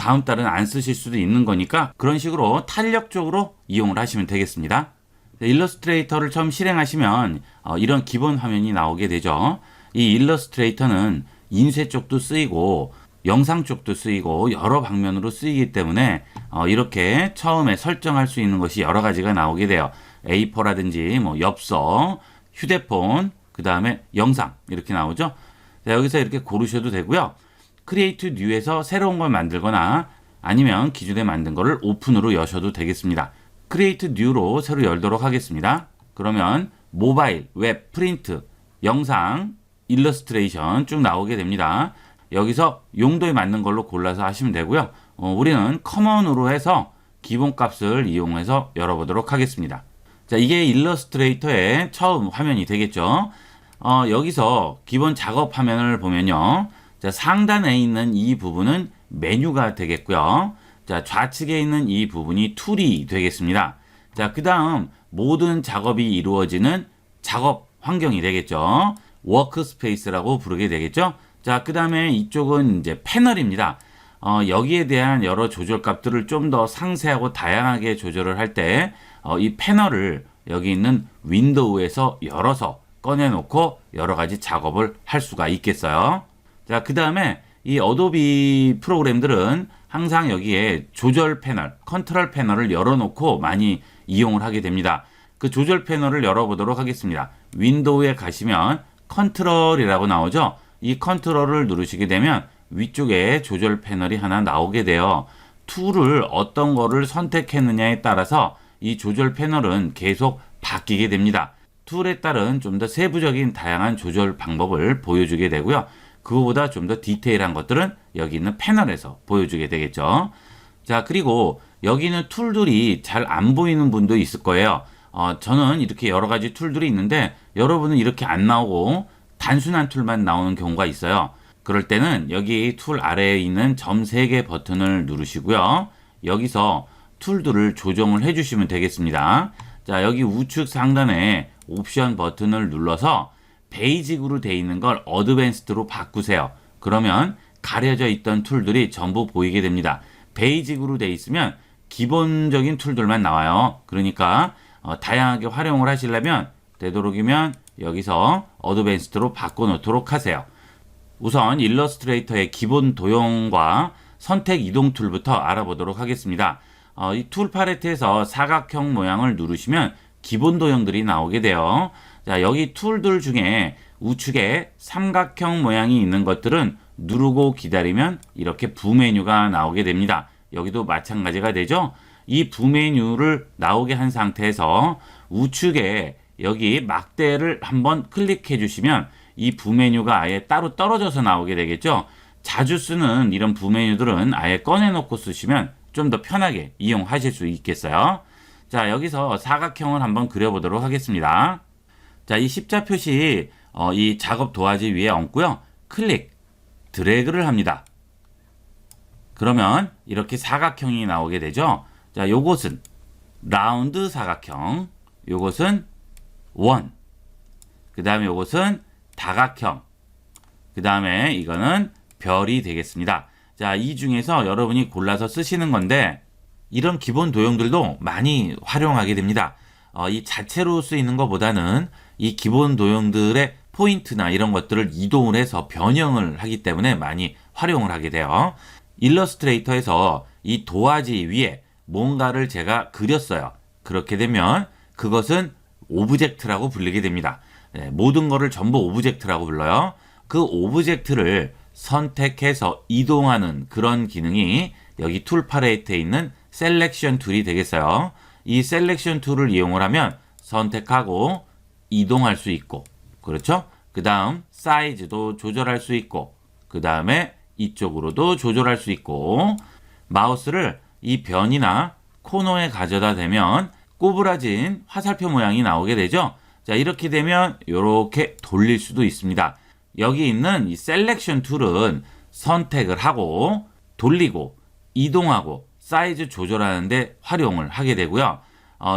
다음 달은 안 쓰실 수도 있는 거니까 그런 식으로 탄력적으로 이용을 하시면 되겠습니다. 일러스트레이터를 처음 실행하시면 이런 기본 화면이 나오게 되죠. 이 일러스트레이터는 인쇄 쪽도 쓰이고 영상 쪽도 쓰이고 여러 방면으로 쓰이기 때문에 이렇게 처음에 설정할 수 있는 것이 여러 가지가 나오게 돼요. A4라든지 뭐 엽서, 휴대폰, 그 다음에 영상 이렇게 나오죠. 자, 여기서 이렇게 고르셔도 되고요. 크리에이트 뉴에서 새로운 걸 만들거나 아니면 기존에 만든 거를 오픈으로 여셔도 되겠습니다. 크리에이트 뉴로 새로 열도록 하겠습니다. 그러면 모바일, 웹, 프린트, 영상, 일러스트레이션 쭉 나오게 됩니다. 여기서 용도에 맞는 걸로 골라서 하시면 되고요. 우리는 커먼으로 해서 기본값을 이용해서 열어보도록 하겠습니다. 자, 이게 일러스트레이터의 처음 화면이 되겠죠. 여기서 기본 작업 화면을 보면요. 자, 상단에 있는 이 부분은 메뉴가 되겠고요. 자, 좌측에 있는 이 부분이 툴이 되겠습니다. 자, 그 다음 모든 작업이 이루어지는 작업 환경이 되겠죠. 워크스페이스라고 부르게 되겠죠. 자, 그 다음에 이쪽은 이제 패널입니다. 여기에 대한 여러 조절 값들을 좀 더 상세하고 다양하게 조절을 할 때, 이 패널을 여기 있는 윈도우에서 열어서 꺼내놓고 여러 가지 작업을 할 수가 있겠어요. 자, 그 다음에 이 어도비 프로그램들은 항상 여기에 조절 패널, 컨트롤 패널을 열어놓고 많이 이용을 하게 됩니다. 그 조절 패널을 열어보도록 하겠습니다. 윈도우에 가시면 컨트롤이라고 나오죠. 이 컨트롤을 누르시게 되면 위쪽에 조절 패널이 하나 나오게 돼요. 툴을 어떤 거를 선택했느냐에 따라서 이 조절 패널은 계속 바뀌게 됩니다. 툴에 따른 좀 더 세부적인 다양한 조절 방법을 보여주게 되고요. 그거보다 좀 더 디테일한 것들은 여기 있는 패널에서 보여주게 되겠죠. 자, 그리고 여기 있는 툴들이 잘 안 보이는 분도 있을 거예요. 저는 이렇게 여러 가지 툴들이 있는데 여러분은 이렇게 안 나오고 단순한 툴만 나오는 경우가 있어요. 그럴 때는 여기 툴 아래에 있는 점 3개 버튼을 누르시고요. 여기서 툴들을 조정을 해주시면 되겠습니다. 자, 여기 우측 상단에 옵션 버튼을 눌러서 베이직으로 되어 있는 걸 어드밴스드로 바꾸세요. 그러면 가려져 있던 툴들이 전부 보이게 됩니다. 베이직으로 되어 있으면 기본적인 툴들만 나와요. 그러니까 다양하게 활용을 하시려면 되도록이면 여기서 어드밴스드로 바꿔놓도록 하세요. 우선 일러스트레이터의 기본 도형과 선택 이동 툴부터 알아보도록 하겠습니다. 이 툴 팔레트에서 사각형 모양을 누르시면 기본 도형들이 나오게 돼요. 자, 여기 툴들 중에 우측에 삼각형 모양이 있는 것들은 누르고 기다리면 이렇게 부메뉴가 나오게 됩니다. 여기도 마찬가지가 되죠. 이 부메뉴를 나오게 한 상태에서 우측에 여기 막대를 한번 클릭해 주시면 이 부메뉴가 아예 따로 떨어져서 나오게 되겠죠. 자주 쓰는 이런 부메뉴들은 아예 꺼내놓고 쓰시면 좀 더 편하게 이용하실 수 있겠어요. 자, 여기서 사각형을 한번 그려보도록 하겠습니다. 자, 이 십자 표시 이 작업 도화지 위에 얹고요. 클릭, 드래그를 합니다. 그러면 이렇게 사각형이 나오게 되죠. 자, 요것은 라운드 사각형, 요것은 원, 그 다음에 요것은 다각형, 그 다음에 이거는 별이 되겠습니다. 자, 이 중에서 여러분이 골라서 쓰시는 건데 이런 기본 도형들도 많이 활용하게 됩니다. 이 자체로 쓰이는 것보다는 이 기본 도형들의 포인트나 이런 것들을 이동을 해서 변형을 하기 때문에 많이 활용을 하게 돼요. 일러스트레이터에서 이 도화지 위에 뭔가를 제가 그렸어요. 그렇게 되면 그것은 오브젝트라고 불리게 됩니다. 네, 모든 거를 전부 오브젝트라고 불러요. 그 오브젝트를 선택해서 이동하는 그런 기능이 여기 툴 팔레트에 있는 셀렉션 툴이 되겠어요. 이 셀렉션 툴을 이용을 하면 선택하고 이동할 수 있고, 그렇죠? 그 다음 사이즈도 조절할 수 있고, 그 다음에 이쪽으로도 조절할 수 있고, 마우스를 이 변이나 코너에 가져다 대면 꼬부라진 화살표 모양이 나오게 되죠. 자, 이렇게 되면 이렇게 돌릴 수도 있습니다. 여기 있는 이 셀렉션 툴은 선택을 하고 돌리고 이동하고 사이즈 조절하는데 활용을 하게 되고요.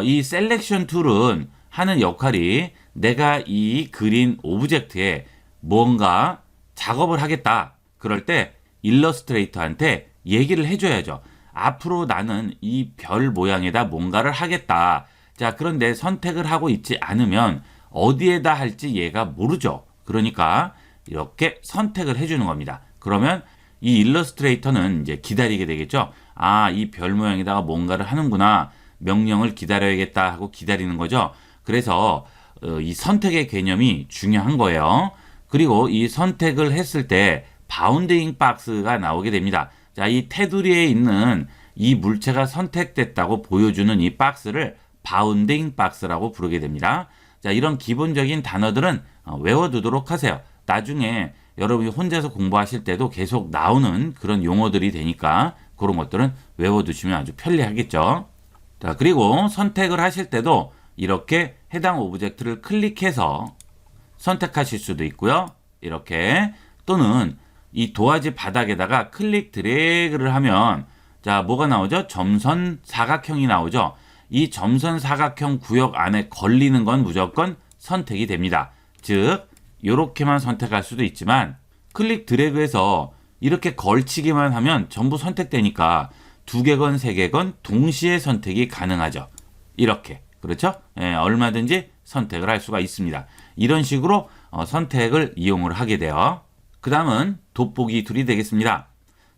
이 셀렉션 툴은 하는 역할이 내가 이 그린 오브젝트에 뭔가 작업을 하겠다. 그럴 때 일러스트레이터한테 얘기를 해줘야죠. 앞으로 나는 이 별 모양에다 뭔가를 하겠다. 자, 그런데 선택을 하고 있지 않으면 어디에다 할지 얘가 모르죠. 그러니까 이렇게 선택을 해주는 겁니다. 그러면 이 일러스트레이터는 이제 기다리게 되겠죠. 아, 이 별 모양에다가 뭔가를 하는구나. 명령을 기다려야겠다 하고 기다리는 거죠. 그래서 이 선택의 개념이 중요한 거예요. 그리고 이 선택을 했을 때 바운딩 박스가 나오게 됩니다. 자, 이 테두리에 있는 이 물체가 선택됐다고 보여주는 이 박스를 바운딩 박스라고 부르게 됩니다. 자, 이런 기본적인 단어들은 외워두도록 하세요. 나중에 여러분이 혼자서 공부하실 때도 계속 나오는 그런 용어들이 되니까 그런 것들은 외워두시면 아주 편리하겠죠. 자, 그리고 선택을 하실 때도 이렇게 해당 오브젝트를 클릭해서 선택하실 수도 있고요. 이렇게 또는 이 도화지 바닥에다가 클릭 드래그를 하면 자, 뭐가 나오죠? 점선 사각형이 나오죠. 이 점선 사각형 구역 안에 걸리는 건 무조건 선택이 됩니다. 즉 이렇게만 선택할 수도 있지만 클릭 드래그해서 이렇게 걸치기만 하면 전부 선택되니까 2개건 3개건 동시에 선택이 가능하죠. 이렇게. 그렇죠? 예, 얼마든지 선택을 할 수가 있습니다. 이런 식으로 선택을 이용을 하게 돼요. 그 다음은 돋보기 툴이 되겠습니다.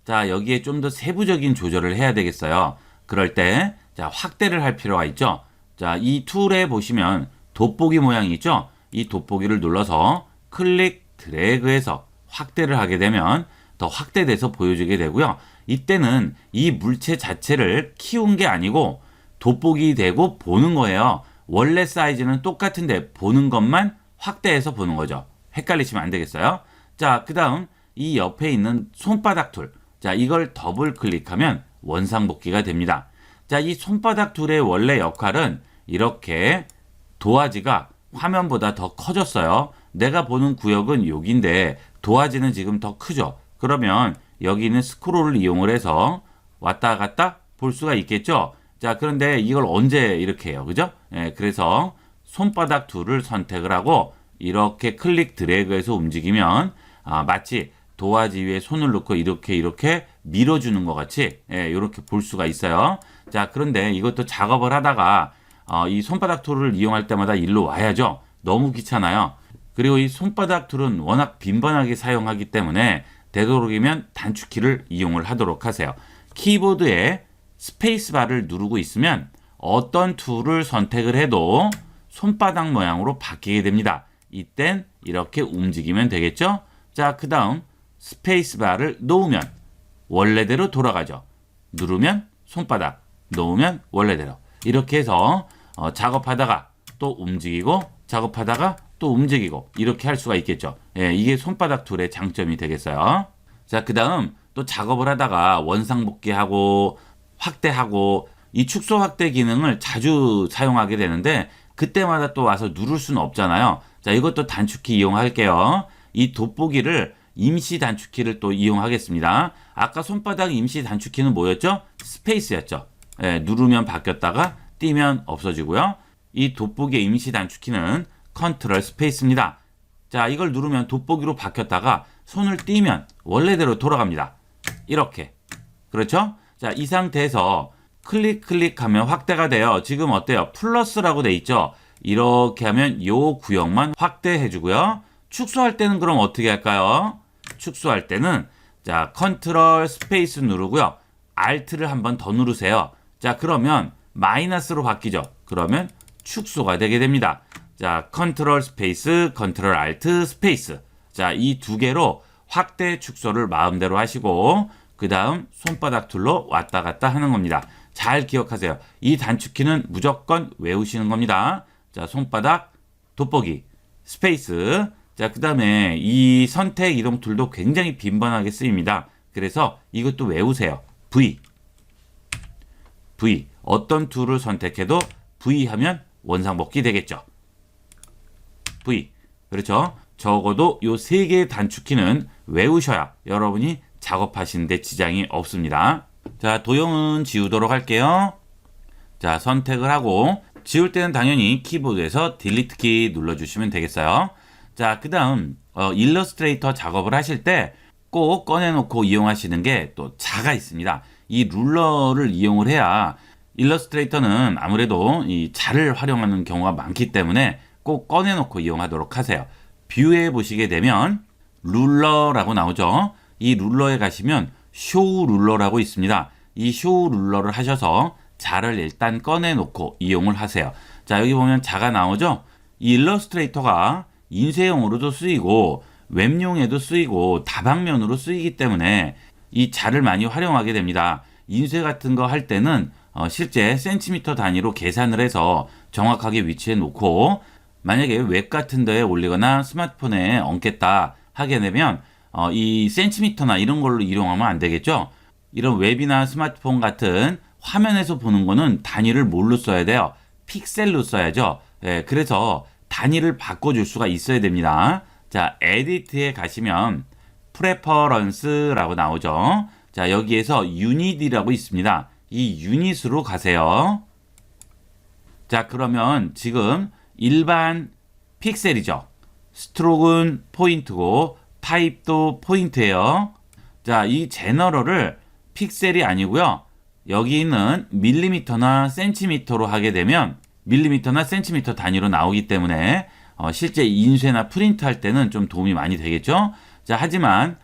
자, 여기에 좀 더 세부적인 조절을 해야 되겠어요. 그럴 때 자, 확대를 할 필요가 있죠. 자, 이 툴에 보시면 돋보기 모양이 있죠. 이 돋보기를 눌러서 클릭 드래그해서 확대를 하게 되면 더 확대돼서 보여주게 되고요. 이때는 이 물체 자체를 키운 게 아니고 돋보기 되고 보는 거예요. 원래 사이즈는 똑같은데 보는 것만 확대해서 보는 거죠. 헷갈리시면 안 되겠어요. 자, 그 다음 이 옆에 있는 손바닥 툴. 자, 이걸 더블 클릭하면 원상복귀가 됩니다. 자, 이 손바닥 툴의 원래 역할은 이렇게 도화지가 화면보다 더 커졌어요. 내가 보는 구역은 여기인데 도화지는 지금 더 크죠. 그러면 여기 있는 스크롤을 이용을 해서 왔다 갔다 볼 수가 있겠죠. 자, 그런데 이걸 언제 이렇게 해요? 그죠? 예, 그래서 손바닥 툴을 선택을 하고 이렇게 클릭 드래그해서 움직이면 마치 도화지 위에 손을 놓고 이렇게 밀어주는 것 같이 이렇게 볼 수가 있어요. 자, 그런데 이것도 작업을 하다가 이 손바닥 툴을 이용할 때마다 일로 와야죠. 너무 귀찮아요. 그리고 이 손바닥 툴은 워낙 빈번하게 사용하기 때문에 되도록이면 단축키를 이용을 하도록 하세요. 키보드에 스페이스바를 누르고 있으면 어떤 툴을 선택을 해도 손바닥 모양으로 바뀌게 됩니다. 이땐 이렇게 움직이면 되겠죠? 자, 그 다음 스페이스바를 놓으면 원래대로 돌아가죠. 누르면 손바닥, 놓으면 원래대로. 이렇게 해서 작업하다가 또 움직이고 작업하다가 또 움직이고 이렇게 할 수가 있겠죠. 예, 이게 손바닥 툴의 장점이 되겠어요. 자, 그 다음 또 작업을 하다가 원상복귀하고 확대하고 이 축소 확대 기능을 자주 사용하게 되는데 그때마다 또 와서 누를 수는 없잖아요. 자, 이것도 단축키 이용할게요. 이 돋보기를 임시 단축키를 또 이용하겠습니다. 아까 손바닥 임시 단축키는 뭐였죠? 스페이스였죠. 예, 누르면 바뀌었다가 띄면 없어지고요. 이 돋보기의 임시 단축키는 컨트롤 스페이스입니다. 자, 이걸 누르면 돋보기로 바뀌었다가 손을 띄면 원래대로 돌아갑니다. 이렇게. 그렇죠? 자, 이 상태에서 클릭하면 확대가 돼요. 지금 어때요? 플러스라고 돼 있죠? 이렇게 하면 이 구역만 확대해 주고요. 축소할 때는 그럼 어떻게 할까요? 축소할 때는 자, 컨트롤 스페이스 누르고요. Alt를 한 번 더 누르세요. 자, 그러면 마이너스로 바뀌죠. 그러면 축소가 되게 됩니다. 자, 컨트롤 스페이스, 컨트롤 알트 스페이스. 자, 이 두 개로 확대 축소를 마음대로 하시고 그 다음 손바닥 툴로 왔다 갔다 하는 겁니다. 잘 기억하세요. 이 단축키는 무조건 외우시는 겁니다. 자, 손바닥, 돋보기, 스페이스. 자, 그 다음에 이 선택 이동 툴도 굉장히 빈번하게 쓰입니다. 그래서 이것도 외우세요. V. 어떤 툴을 선택해도 V 하면 원상복귀 되겠죠. V. 그렇죠? 적어도 이 세 개의 단축키는 외우셔야 여러분이 작업하시는데 지장이 없습니다. 자, 도형은 지우도록 할게요. 자, 선택을 하고 지울 때는 당연히 키보드에서 딜리트 키 눌러주시면 되겠어요. 자, 그 다음 일러스트레이터 작업을 하실 때 꼭 꺼내놓고 이용하시는 게 또 자가 있습니다. 이 룰러를 이용을 해야 일러스트레이터는 아무래도 이 자를 활용하는 경우가 많기 때문에 꼭 꺼내놓고 이용하도록 하세요. 뷰에 보시게 되면 룰러라고 나오죠. 이 룰러에 가시면 쇼 룰러라고 있습니다. 이 쇼 룰러를 하셔서 자를 일단 꺼내놓고 이용을 하세요. 자, 여기 보면 자가 나오죠. 이 일러스트레이터가 인쇄용으로도 쓰이고 웹용에도 쓰이고 다방면으로 쓰이기 때문에 이 자를 많이 활용하게 됩니다. 인쇄 같은 거 할 때는 실제 센티미터 단위로 계산을 해서 정확하게 위치해 놓고 만약에 웹 같은 데에 올리거나 스마트폰에 얹겠다 하게 되면 이 센티미터나 이런 걸로 이용하면 안 되겠죠. 이런 웹이나 스마트폰 같은 화면에서 보는 거는 단위를 뭘로 써야 돼요? 픽셀로 써야죠. 예, 그래서 단위를 바꿔줄 수가 있어야 됩니다. 자, 에디트에 가시면 프레퍼런스라고 나오죠. 자, 여기에서 유닛이라고 있습니다. 이 유닛으로 가세요. 자, 그러면 지금 일반 픽셀이죠. 스트로크는 포인트고 타입도 포인트예요. 자, 이 제너럴을 픽셀이 아니고요. 여기 있는 밀리미터나 센티미터로 하게 되면 밀리미터나 센티미터 단위로 나오기 때문에 실제 인쇄나 프린트 할 때는 좀 도움이 많이 되겠죠. 자, 하지만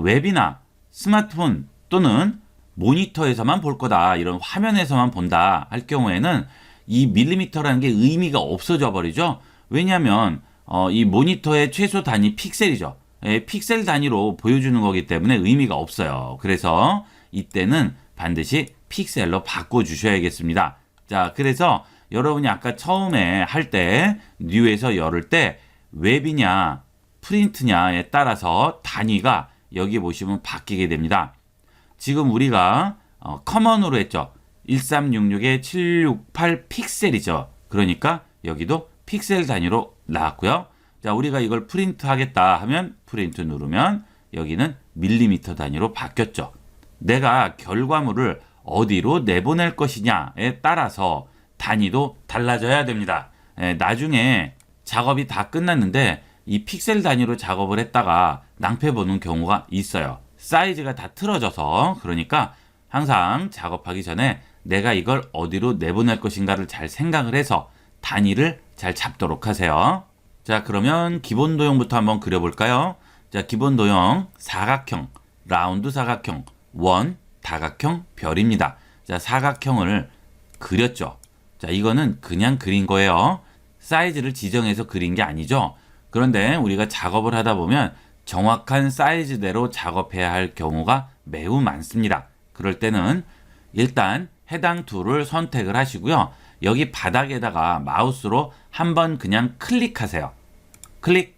웹이나 스마트폰 또는 모니터에서만 볼 거다, 이런 화면에서만 본다 할 경우에는 이 밀리미터라는 게 의미가 없어져 버리죠. 왜냐하면 이 모니터의 최소 단위 픽셀이죠. 픽셀 단위로 보여주는 거기 때문에 의미가 없어요. 그래서 이때는 반드시 픽셀로 바꿔주셔야겠습니다. 자, 그래서 여러분이 아까 처음에 할 때 뉴에서 열을 때 웹이냐 프린트냐에 따라서 단위가 여기 보시면 바뀌게 됩니다. 지금 우리가 커먼으로 했죠. 1366에 768 픽셀이죠. 그러니까 여기도 픽셀 단위로 나왔고요. 자, 우리가 이걸 프린트 하겠다 하면 프린트 누르면 여기는 밀리미터 단위로 바뀌었죠. 내가 결과물을 어디로 내보낼 것이냐에 따라서 단위도 달라져야 됩니다. 나중에 작업이 다 끝났는데 이 픽셀 단위로 작업을 했다가 낭패 보는 경우가 있어요. 사이즈가 다 틀어져서. 그러니까 항상 작업하기 전에 내가 이걸 어디로 내보낼 것인가를 잘 생각을 해서 단위를 잘 잡도록 하세요. 자, 그러면 기본 도형부터 한번 그려볼까요? 자, 기본 도형 사각형, 라운드 사각형, 원, 다각형, 별입니다. 자, 사각형을 그렸죠. 자, 이거는 그냥 그린 거예요. 사이즈를 지정해서 그린 게 아니죠. 그런데 우리가 작업을 하다 보면 정확한 사이즈대로 작업해야 할 경우가 매우 많습니다. 그럴 때는 일단 해당 툴을 선택을 하시고요. 여기 바닥에다가 마우스로 한번 그냥 클릭하세요. 클릭.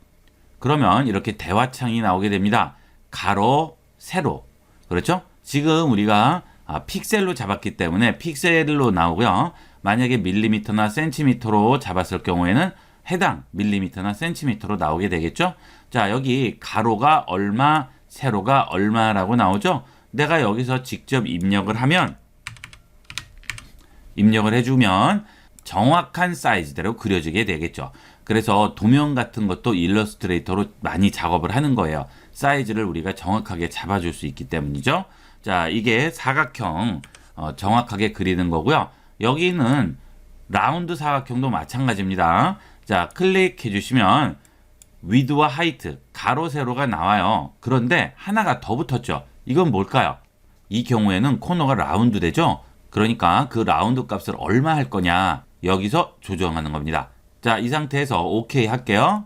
그러면 이렇게 대화창이 나오게 됩니다. 가로, 세로. 그렇죠? 지금 우리가 픽셀로 잡았기 때문에 픽셀로 나오고요. 만약에 밀리미터나 센티미터로 잡았을 경우에는 해당 밀리미터나 센티미터로 나오게 되겠죠. 자, 여기 가로가 얼마, 세로가 얼마라고 나오죠. 내가 여기서 직접 입력을 해주면 정확한 사이즈대로 그려지게 되겠죠. 그래서 도면 같은 것도 일러스트레이터로 많이 작업을 하는 거예요. 사이즈를 우리가 정확하게 잡아줄 수 있기 때문이죠. 자, 이게 사각형 정확하게 그리는 거고요. 여기는 라운드 사각형도 마찬가지입니다. 자, 클릭해 주시면 위드와 하이트, 가로, 세로가 나와요. 그런데 하나가 더 붙었죠. 이건 뭘까요? 이 경우에는 코너가 라운드 되죠. 그러니까 그 라운드 값을 얼마 할 거냐, 여기서 조정하는 겁니다. 자, 이 상태에서 오케이 할게요.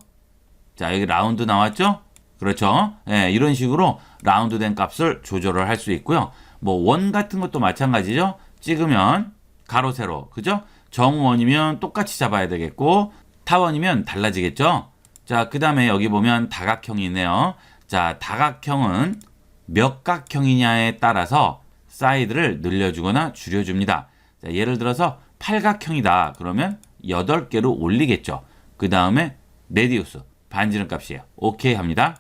자, 여기 라운드 나왔죠? 그렇죠? 예, 이런 식으로 라운드 된 값을 조절을 할 수 있고요. 뭐 원 같은 것도 마찬가지죠. 찍으면 가로, 세로, 그죠? 정원이면 똑같이 잡아야 되겠고 타원이면 달라지겠죠. 자, 그 다음에 여기 보면 다각형이 있네요. 자, 다각형은 몇 각형이냐에 따라서 사이드를 늘려주거나 줄여줍니다. 자, 예를 들어서 팔각형이다 그러면 8개로 올리겠죠. 그 다음에 레디우스, 반지름 값이에요. 오케이 합니다.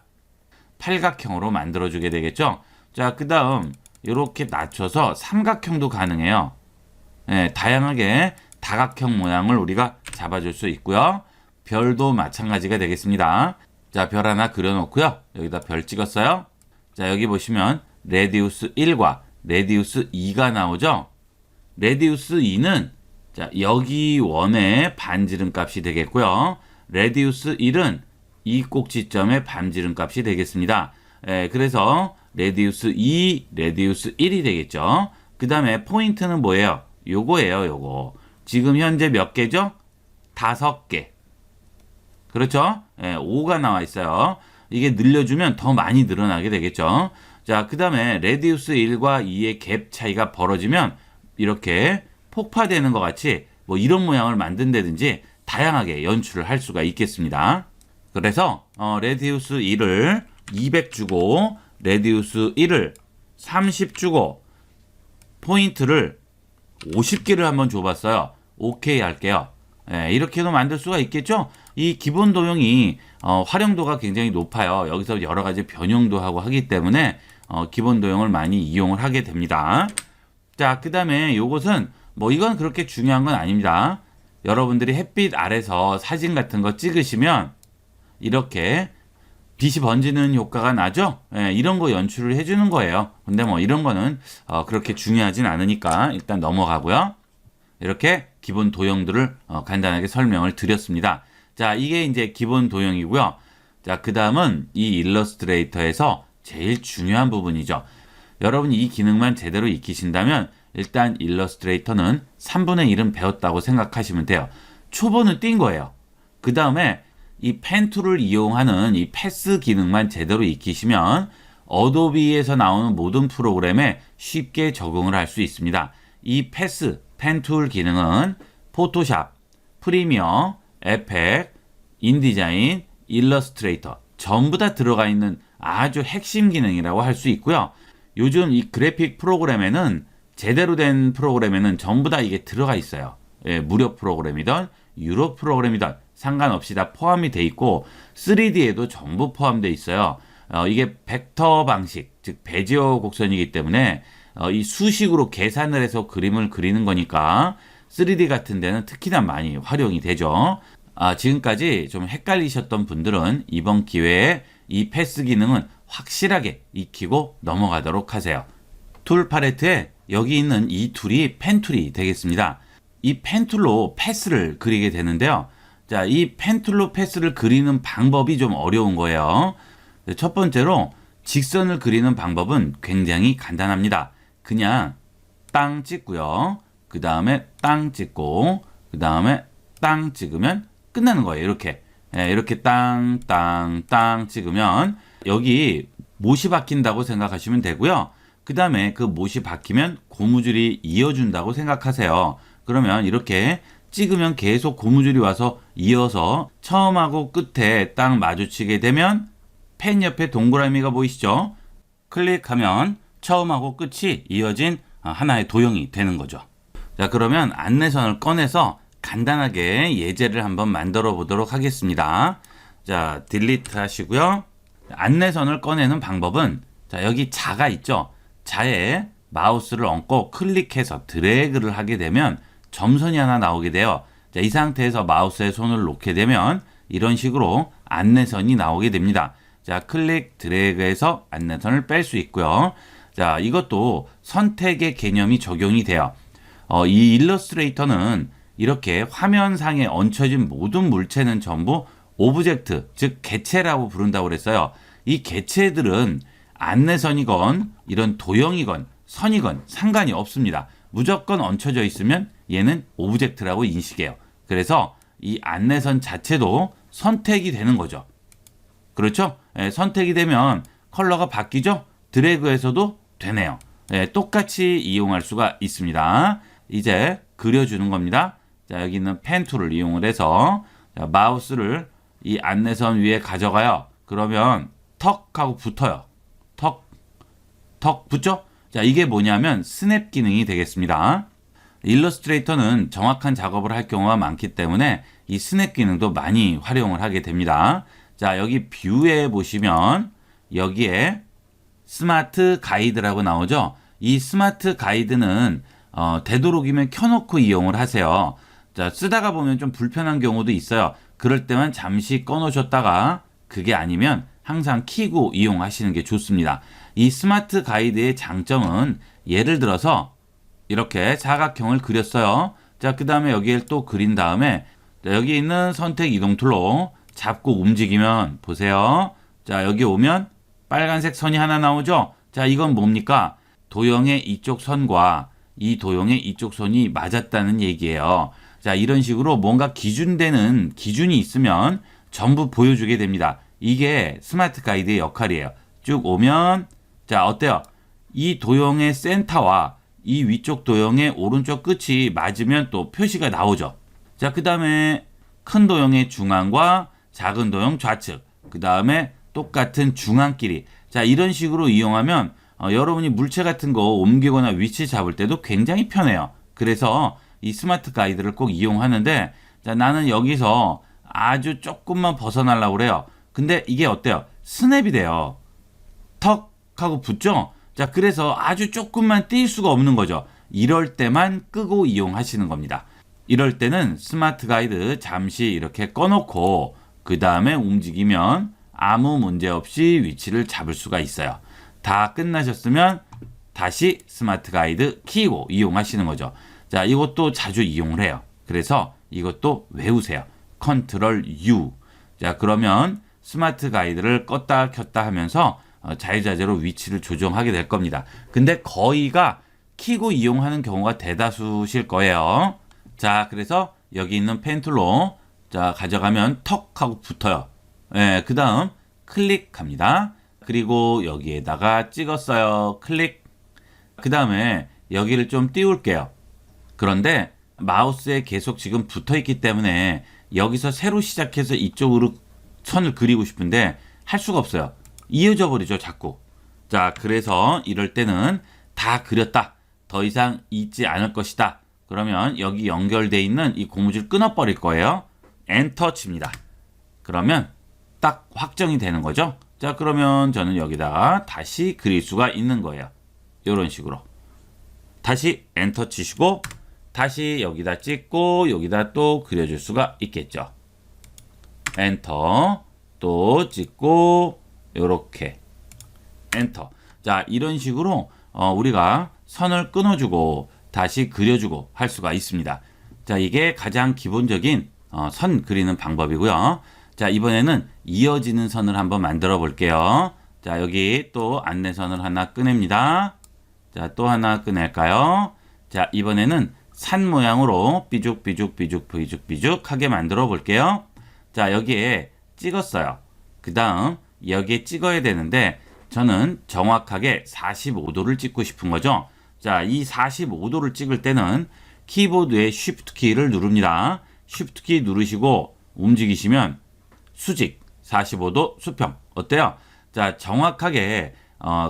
팔각형으로 만들어주게 되겠죠. 자, 그 다음 이렇게 낮춰서 삼각형도 가능해요. 네, 다양하게 다각형 모양을 우리가 잡아줄 수 있고요. 별도 마찬가지가 되겠습니다. 자, 별 하나 그려놓고요. 여기다 별 찍었어요. 자, 여기 보시면 레디우스 1과 레디우스 2가 나오죠. 레디우스 2는 자, 여기 원의 반지름 값이 되겠고요. 레디우스 1은 이 꼭지점의 반지름 값이 되겠습니다. 그래서 레디우스 2, 레디우스 1이 되겠죠. 그 다음에 포인트는 뭐예요? 요거예요, 요거. 지금 현재 몇 개죠? 5개. 그렇죠? 5가 나와 있어요. 이게 늘려주면 더 많이 늘어나게 되겠죠. 자, 그 다음에 레디우스 1과 2의 갭 차이가 벌어지면 이렇게 폭파되는 것 같이 뭐 이런 모양을 만든다든지 다양하게 연출을 할 수가 있겠습니다. 그래서 레디우스 2를 200 주고 레디우스 1을 30 주고 포인트를 50개를 한번 줘봤어요. 오케이 할게요. 이렇게도 만들 수가 있겠죠? 이 기본 도형이 활용도가 굉장히 높아요. 여기서 여러 가지 변형도 하고 하기 때문에 기본 도형을 많이 이용을 하게 됩니다. 자, 그 다음에 요것은 뭐 이건 그렇게 중요한 건 아닙니다. 여러분들이 햇빛 아래서 사진 같은 거 찍으시면 이렇게 빛이 번지는 효과가 나죠? 이런 거 연출을 해주는 거예요. 근데 뭐 이런 거는 그렇게 중요하진 않으니까 일단 넘어가고요. 이렇게 기본 도형들을 간단하게 설명을 드렸습니다. 자, 이게 이제 기본 도형이고요. 자, 그 다음은 이 일러스트레이터에서 제일 중요한 부분이죠. 여러분이 이 기능만 제대로 익히신다면 일단 일러스트레이터는 3분의 1은 배웠다고 생각하시면 돼요. 초보는 뛴 거예요. 그 다음에 이 펜 툴을 이용하는 이 패스 기능만 제대로 익히시면 어도비에서 나오는 모든 프로그램에 쉽게 적응을 할 수 있습니다. 이 패스, 펜 툴 기능은 포토샵, 프리미어, 에펙, 인디자인, 일러스트레이터 전부 다 들어가 있는 아주 핵심 기능이라고 할 수 있고요. 요즘 이 그래픽 프로그램에는 제대로 된 프로그램에는 전부 다 이게 들어가 있어요. 무료 프로그램이든 유료 프로그램이든 상관없이 다 포함이 돼 있고 3D에도 전부 포함되어 있어요. 이게 벡터 방식, 즉 베지어 곡선이기 때문에 이 수식으로 계산을 해서 그림을 그리는 거니까 3D 같은 데는 특히나 많이 활용이 되죠. 지금까지 좀 헷갈리셨던 분들은 이번 기회에 이 패스 기능은 확실하게 익히고 넘어가도록 하세요. 툴 팔레트에 여기 있는 이 툴이 펜 툴이 되겠습니다. 이 펜 툴로 패스를 그리게 되는데요. 자, 이 펜 툴로 패스를 그리는 방법이 좀 어려운 거예요. 첫 번째로 직선을 그리는 방법은 굉장히 간단합니다. 그냥 땅 찍고요. 그 다음에 땅 찍고 그 다음에 땅 찍으면 끝나는 거예요. 이렇게 땅 찍으면 여기 못이 박힌다고 생각하시면 되고요. 그 다음에 그 못이 박히면 고무줄이 이어준다고 생각하세요. 그러면 이렇게 찍으면 계속 고무줄이 와서 이어서 처음하고 끝에 딱 마주치게 되면 펜 옆에 동그라미가 보이시죠? 클릭하면 처음하고 끝이 이어진 하나의 도형이 되는 거죠. 자, 그러면 안내선을 꺼내서 간단하게 예제를 한번 만들어 보도록 하겠습니다. 자, 딜리트 하시고요. 안내선을 꺼내는 방법은 자, 여기 자가 있죠? 자에 마우스를 얹고 클릭해서 드래그를 하게 되면 점선이 하나 나오게 돼요. 자, 이 상태에서 마우스에 손을 놓게 되면 이런 식으로 안내선이 나오게 됩니다. 자, 클릭 드래그해서 안내선을 뺄 수 있고요. 자, 이것도 선택의 개념이 적용이 돼요. 이 일러스트레이터는 이렇게 화면상에 얹혀진 모든 물체는 전부 오브젝트, 즉 개체라고 부른다고 그랬어요. 이 개체들은 안내선이건 이런 도형이건 선이건 상관이 없습니다. 무조건 얹혀져 있으면 얘는 오브젝트라고 인식해요. 그래서 이 안내선 자체도 선택이 되는 거죠. 그렇죠? 선택이 되면 컬러가 바뀌죠? 드래그해서도 되네요. 똑같이 이용할 수가 있습니다. 이제 그려주는 겁니다. 자, 여기 있는 펜 툴을 이용을 해서 자, 마우스를 이 안내선 위에 가져가요. 그러면 턱 하고 붙어요. 턱 붙죠? 자, 이게 뭐냐면 스냅 기능이 되겠습니다. 일러스트레이터는 정확한 작업을 할 경우가 많기 때문에 이 스냅 기능도 많이 활용을 하게 됩니다. 자, 여기 뷰에 보시면 여기에 스마트 가이드라고 나오죠. 이 스마트 가이드는 되도록이면 켜놓고 이용을 하세요. 자, 쓰다가 보면 좀 불편한 경우도 있어요. 그럴 때만 잠시 꺼놓으셨다가 그게 아니면 항상 키고 이용하시는 게 좋습니다. 이 스마트 가이드의 장점은 예를 들어서 이렇게 사각형을 그렸어요. 자, 그 다음에 여기에 또 그린 다음에 여기 있는 선택 이동 툴로 잡고 움직이면 보세요. 자, 여기 오면 빨간색 선이 하나 나오죠. 자, 이건 뭡니까? 도형의 이쪽 선과 이 도형의 이쪽 선이 맞았다는 얘기예요. 자, 이런 식으로 뭔가 기준되는 기준이 있으면 전부 보여주게 됩니다. 이게 스마트 가이드의 역할이에요. 쭉 오면 자, 어때요? 이 도형의 센터와 이 위쪽 도형의 오른쪽 끝이 맞으면 또 표시가 나오죠. 자, 그 다음에 큰 도형의 중앙과 작은 도형 좌측, 그 다음에 똑같은 중앙끼리. 자, 이런 식으로 이용하면 여러분이 물체 같은 거 옮기거나 위치 잡을 때도 굉장히 편해요. 그래서 이 스마트 가이드를 꼭 이용하는데, 자, 나는 여기서 아주 조금만 벗어나려고 그래요. 근데 이게 어때요? 스냅이 돼요. 턱 하고 붙죠? 자, 그래서 아주 조금만 뛸 수가 없는 거죠. 이럴 때만 끄고 이용하시는 겁니다. 이럴 때는 스마트 가이드 잠시 이렇게 꺼놓고 그 다음에 움직이면 아무 문제 없이 위치를 잡을 수가 있어요. 다 끝나셨으면 다시 스마트 가이드 키고 이용하시는 거죠. 자, 이것도 자주 이용을 해요. 그래서 이것도 외우세요. 컨트롤 U. 자, 그러면 스마트 가이드를 껐다 켰다 하면서 자유자재로 위치를 조정하게 될 겁니다. 근데 거의가 키고 이용하는 경우가 대다수실 거예요. 자, 그래서 여기 있는 펜 툴로 자, 가져가면 턱 하고 붙어요. 예, 그 다음 클릭합니다. 그리고 여기에다가 찍었어요. 클릭. 그 다음에 여기를 좀 띄울게요. 그런데 마우스에 계속 지금 붙어 있기 때문에 여기서 새로 시작해서 이쪽으로 선을 그리고 싶은데 할 수가 없어요. 이어져 버리죠, 자꾸. 자, 그래서 이럴 때는 다 그렸다. 더 이상 있지 않을 것이다. 그러면 여기 연결되어 있는 이 고무줄 끊어버릴 거예요. 엔터 칩니다. 그러면 딱 확정이 되는 거죠. 자, 그러면 저는 여기다가 다시 그릴 수가 있는 거예요. 이런 식으로. 다시 엔터 치시고 다시 여기다 찍고 여기다 또 그려줄 수가 있겠죠. 엔터 또 찍고 요렇게 엔터. 자, 이런 식으로 우리가 선을 끊어주고 다시 그려주고 할 수가 있습니다. 자, 이게 가장 기본적인 선 그리는 방법이고요. 자, 이번에는 이어지는 선을 한번 만들어 볼게요. 자, 여기 또 안내선을 하나 꺼냅니다. 자, 또 하나 꺼낼까요? 자, 이번에는 산 모양으로 삐죽삐죽삐죽삐죽삐죽하게 만들어 볼게요. 자, 여기에 찍었어요. 그 다음 여기에 찍어야 되는데 저는 정확하게 45도를 찍고 싶은 거죠. 자, 이 45도를 찍을 때는 키보드의 Shift 키를 누릅니다. Shift 키 누르시고 움직이시면 수직 45도 수평 어때요? 자, 정확하게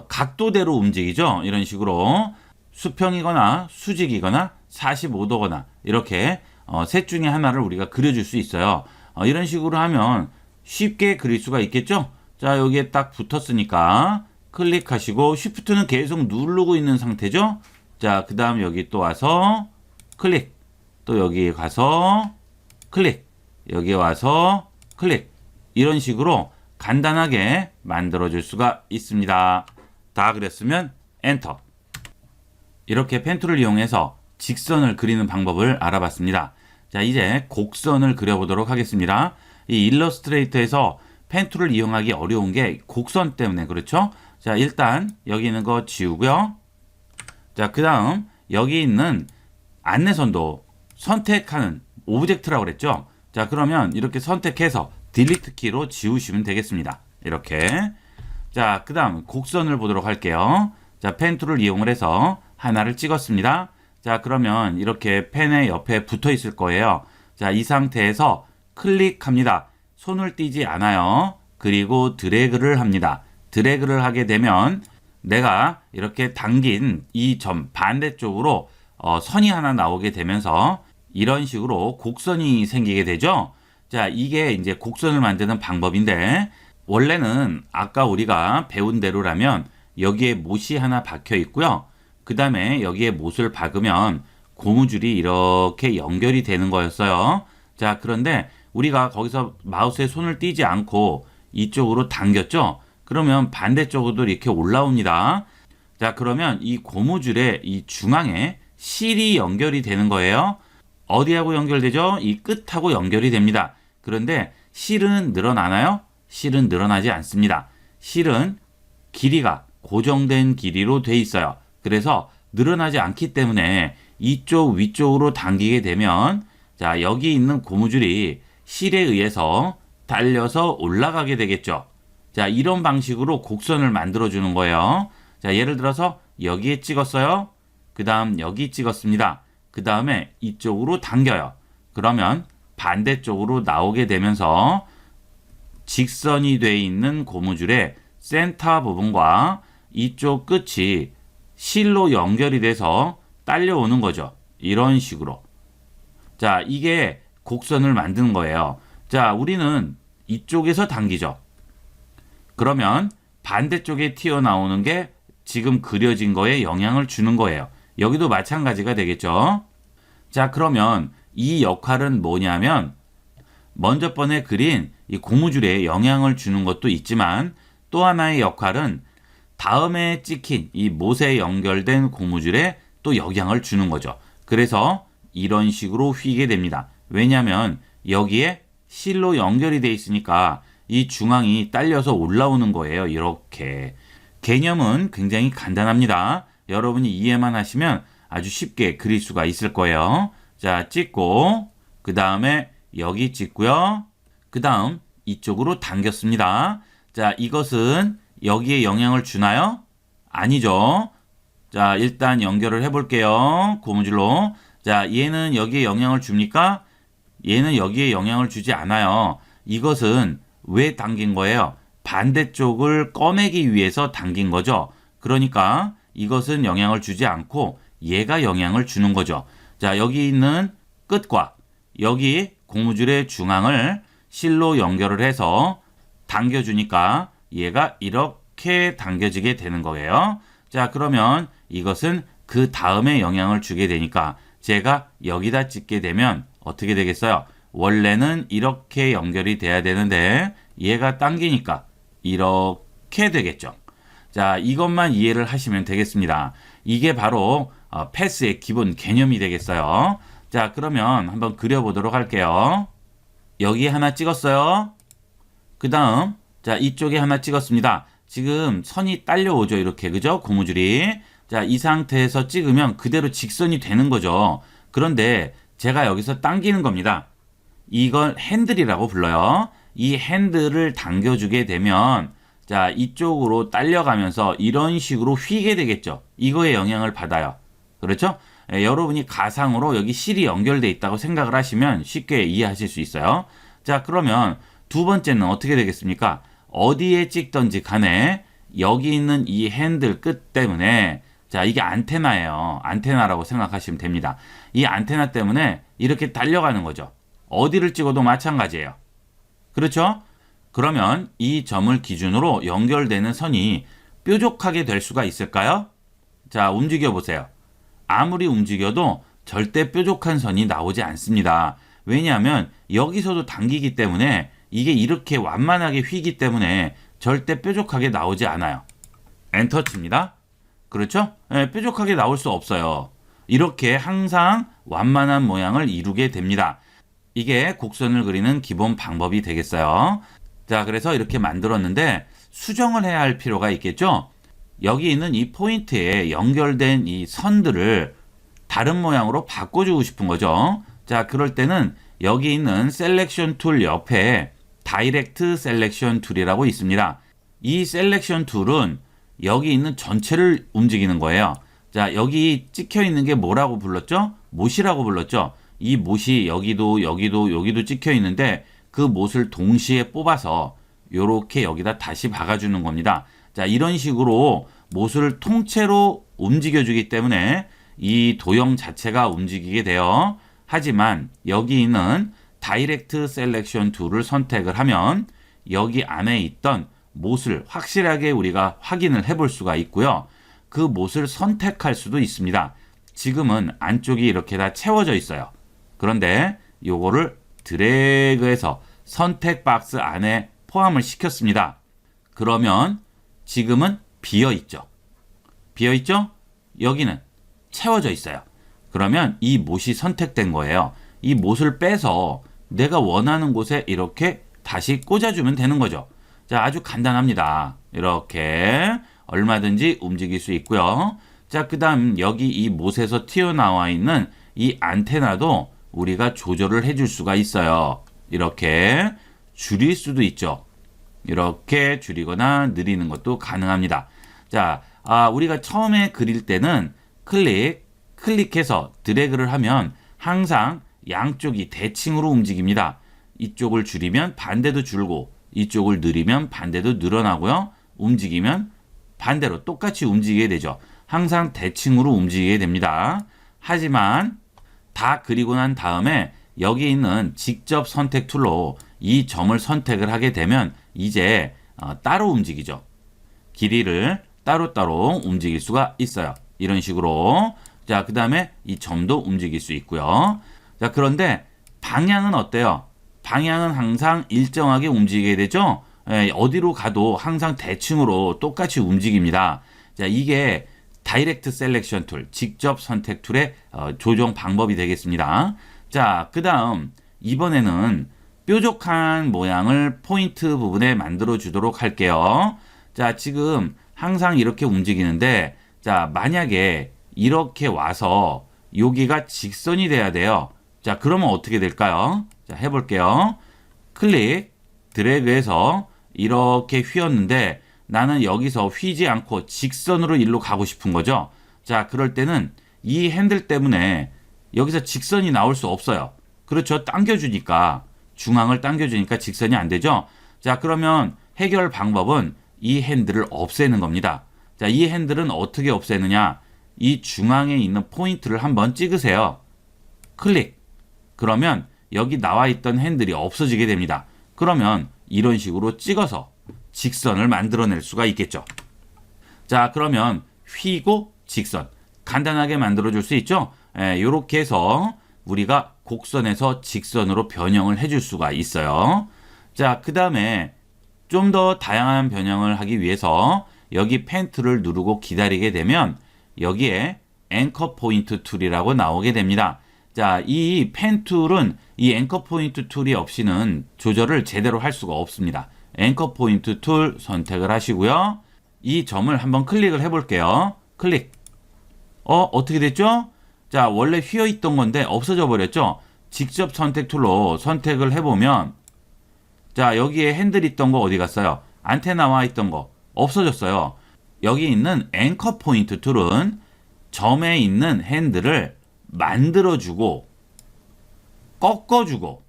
각도대로 움직이죠. 이런 식으로 수평이거나 수직이거나 45도거나 이렇게 셋 중에 하나를 우리가 그려줄 수 있어요. 이런 식으로 하면 쉽게 그릴 수가 있겠죠. 자, 여기에 딱 붙었으니까 클릭하시고 Shift는 계속 누르고 있는 상태죠. 자, 그 다음 여기 또 와서 클릭, 또 여기 가서 클릭, 여기 와서 클릭. 이런 식으로 간단하게 만들어 줄 수가 있습니다. 다 그렸으면 엔터. 이렇게 펜툴을 이용해서 직선을 그리는 방법을 알아봤습니다. 자, 이제 곡선을 그려보도록 하겠습니다. 이 일러스트레이터에서 펜툴을 이용하기 어려운 게 곡선 때문에 그렇죠? 자, 일단 여기 있는 거 지우고요. 자, 그 다음 여기 있는 안내선도 선택하는 오브젝트라고 그랬죠? 자, 그러면 이렇게 선택해서 딜리트 키로 지우시면 되겠습니다. 이렇게. 자, 그 다음 곡선을 보도록 할게요. 자, 펜 툴을 이용을 해서 하나를 찍었습니다. 자, 그러면 이렇게 펜의 옆에 붙어 있을 거예요. 자, 이 상태에서 클릭합니다. 손을 띄지 않아요. 그리고 드래그를 합니다. 드래그를 하게 되면 내가 이렇게 당긴 이 점 반대쪽으로 선이 하나 나오게 되면서 이런 식으로 곡선이 생기게 되죠. 자, 이게 이제 곡선을 만드는 방법인데 원래는 아까 우리가 배운 대로라면 여기에 못이 하나 박혀 있고요. 그 다음에 여기에 못을 박으면 고무줄이 이렇게 연결이 되는 거였어요. 자, 그런데 우리가 거기서 마우스에 손을 띄지 않고 이쪽으로 당겼죠? 그러면 반대쪽으로도 이렇게 올라옵니다. 자, 그러면 이 고무줄의 이 중앙에 실이 연결이 되는 거예요. 어디하고 연결되죠? 이 끝하고 연결이 됩니다. 그런데 실은 늘어나나요? 실은 늘어나지 않습니다. 실은 길이가 고정된 길이로 돼 있어요. 그래서 늘어나지 않기 때문에 이쪽 위쪽으로 당기게 되면 자, 여기 있는 고무줄이 실에 의해서 달려서 올라가게 되겠죠. 자, 이런 방식으로 곡선을 만들어 주는 거예요. 자, 예를 들어서 여기에 찍었어요. 그 다음 여기 찍었습니다. 그 다음에 이쪽으로 당겨요. 그러면 반대쪽으로 나오게 되면서 직선이 되어 있는 고무줄의 센터 부분과 이쪽 끝이 실로 연결이 돼서 딸려오는 거죠. 이런 식으로. 자, 이게 곡선을 만드는 거예요. 자, 우리는 이쪽에서 당기죠. 그러면 반대쪽에 튀어나오는 게 지금 그려진 거에 영향을 주는 거예요. 여기도 마찬가지가 되겠죠. 자, 그러면 이 역할은 뭐냐면 먼저 번에 그린 이 고무줄에 영향을 주는 것도 있지만 또 하나의 역할은 다음에 찍힌 이 못에 연결된 고무줄에 또 영향을 주는 거죠. 그래서 이런 식으로 휘게 됩니다. 왜냐하면 여기에 실로 연결이 돼 있으니까 이 중앙이 딸려서 올라오는 거예요. 이렇게. 개념은 굉장히 간단합니다. 여러분이 이해만 하시면 아주 쉽게 그릴 수가 있을 거예요. 자, 찍고 그 다음에 여기 찍고요. 그 다음 이쪽으로 당겼습니다. 자, 이것은 여기에 영향을 주나요? 아니죠. 자, 일단 연결을 해볼게요. 고무줄로. 자, 얘는 여기에 영향을 줍니까? 얘는 여기에 영향을 주지 않아요. 이것은 왜 당긴 거예요? 반대쪽을 꺼내기 위해서 당긴 거죠. 그러니까 이것은 영향을 주지 않고 얘가 영향을 주는 거죠. 자, 여기 있는 끝과 여기 고무줄의 중앙을 실로 연결을 해서 당겨주니까 얘가 이렇게 당겨지게 되는 거예요. 자, 그러면 이것은 그 다음에 영향을 주게 되니까 제가 여기다 찍게 되면 어떻게 되겠어요? 원래는 이렇게 연결이 돼야 되는데 얘가 당기니까 이렇게 되겠죠. 자, 이것만 이해를 하시면 되겠습니다. 이게 바로 패스의 기본 개념이 되겠어요. 자, 그러면 한번 그려보도록 할게요. 여기 하나 찍었어요. 그 다음 자, 이쪽에 하나 찍었습니다. 지금 선이 딸려오죠. 이렇게. 그죠? 고무줄이. 자, 이 상태에서 찍으면 그대로 직선이 되는 거죠. 그런데 제가 여기서 당기는 겁니다. 이걸 핸들이라고 불러요. 이 핸들을 당겨주게 되면 자, 이쪽으로 딸려가면서 이런 식으로 휘게 되겠죠. 이거에 영향을 받아요. 그렇죠? 여러분이 가상으로 여기 실이 연결되어 있다고 생각을 하시면 쉽게 이해하실 수 있어요. 자, 그러면 두 번째는 어떻게 되겠습니까? 어디에 찍던지 간에 여기 있는 이 핸들 끝 때문에 자, 이게 안테나예요. 안테나라고 생각하시면 됩니다. 이 안테나 때문에 이렇게 달려가는 거죠. 어디를 찍어도 마찬가지예요. 그렇죠? 그러면 이 점을 기준으로 연결되는 선이 뾰족하게 될 수가 있을까요? 자, 움직여 보세요. 아무리 움직여도 절대 뾰족한 선이 나오지 않습니다. 왜냐하면 여기서도 당기기 때문에 이게 이렇게 완만하게 휘기 때문에 절대 뾰족하게 나오지 않아요. 엔터 칩니다. 그렇죠? 네, 뾰족하게 나올 수 없어요. 이렇게 항상 완만한 모양을 이루게 됩니다. 이게 곡선을 그리는 기본 방법이 되겠어요. 자, 그래서 이렇게 만들었는데 수정을 해야 할 필요가 있겠죠? 여기 있는 이 포인트에 연결된 이 선들을 다른 모양으로 바꿔주고 싶은 거죠. 자, 그럴 때는 여기 있는 셀렉션 툴 옆에 다이렉트 셀렉션 툴이라고 있습니다. 이 셀렉션 툴은 여기 있는 전체를 움직이는 거예요. 자, 여기 찍혀 있는 게 뭐라고 불렀죠? 못이라고 불렀죠? 이 못이 여기도 찍혀 있는데 그 못을 동시에 뽑아서 요렇게 여기다 다시 박아주는 겁니다. 자, 이런 식으로 못을 통째로 움직여주기 때문에 이 도형 자체가 움직이게 돼요. 하지만 여기 있는 다이렉트 셀렉션 툴을 선택을 하면 여기 안에 있던 못을 확실하게 우리가 확인을 해볼 수가 있고요. 그 못을 선택할 수도 있습니다. 지금은 안쪽이 이렇게 다 채워져 있어요. 그런데 요거를 드래그해서 선택 박스 안에 포함을 시켰습니다. 그러면 지금은 비어있죠. 비어있죠? 여기는 채워져 있어요. 그러면 이 못이 선택된 거예요. 이 못을 빼서 내가 원하는 곳에 이렇게 다시 꽂아주면 되는 거죠. 자, 아주 간단합니다. 이렇게 얼마든지 움직일 수 있고요. 자, 그 다음 여기 이 못에서 튀어나와 있는 이 안테나도 우리가 조절을 해줄 수가 있어요. 이렇게 줄일 수도 있죠. 이렇게 줄이거나 느리는 것도 가능합니다. 자, 우리가 처음에 그릴 때는 클릭해서 드래그를 하면 항상 양쪽이 대칭으로 움직입니다. 이쪽을 줄이면 반대도 줄고 이쪽을 느리면 반대도 늘어나고요. 움직이면 반대로 똑같이 움직이게 되죠. 항상 대칭으로 움직이게 됩니다. 하지만 다 그리고 난 다음에 여기 있는 직접 선택 툴로 이 점을 선택을 하게 되면 이제 따로 움직이죠. 길이를 따로따로 움직일 수가 있어요. 이런 식으로. 자, 그 다음에 이 점도 움직일 수 있고요. 자, 그런데 방향은 어때요? 방향은 항상 일정하게 움직이게 되죠. 어디로 가도 항상 대칭으로 똑같이 움직입니다. 자, 이게 다이렉트 셀렉션 툴, 직접 선택 툴의 조정 방법이 되겠습니다. 자, 그 다음 이번에는 뾰족한 모양을 포인트 부분에 만들어 주도록 할게요. 자, 지금 항상 이렇게 움직이는데, 자, 만약에 이렇게 와서 여기가 직선이 돼야 돼요. 자, 그러면 어떻게 될까요? 자, 해볼게요. 클릭, 드래그해서 이렇게 휘었는데 나는 여기서 휘지 않고 직선으로 일로 가고 싶은 거죠. 자, 그럴 때는 이 핸들 때문에 여기서 직선이 나올 수 없어요. 그렇죠. 당겨주니까, 중앙을 당겨주니까 직선이 안 되죠. 자, 그러면 해결 방법은 이 핸들을 없애는 겁니다. 자, 이 핸들은 어떻게 없애느냐? 이 중앙에 있는 포인트를 한번 찍으세요. 클릭. 그러면 여기 나와 있던 핸들이 없어지게 됩니다. 그러면 이런 식으로 찍어서 직선을 만들어낼 수가 있겠죠. 자, 그러면 휘고 직선. 간단하게 만들어줄 수 있죠. 이렇게 해서 우리가 곡선에서 직선으로 변형을 해줄 수가 있어요. 자, 그 다음에 좀 더 다양한 변형을 하기 위해서 여기 펜 툴을 누르고 기다리게 되면 여기에 앵커 포인트 툴이라고 나오게 됩니다. 자, 이 펜 툴은 이 앵커 포인트 툴이 없이는 조절을 제대로 할 수가 없습니다. 앵커 포인트 툴 선택을 하시고요. 이 점을 한번 클릭을 해볼게요. 클릭. 어떻게 됐죠? 자, 원래 휘어 있던 건데 없어져 버렸죠? 직접 선택 툴로 선택을 해보면, 자, 여기에 핸들 있던 거 어디 갔어요? 안테나와 있던 거 없어졌어요. 여기 있는 앵커 포인트 툴은 점에 있는 핸들을 만들어주고 꺾어주고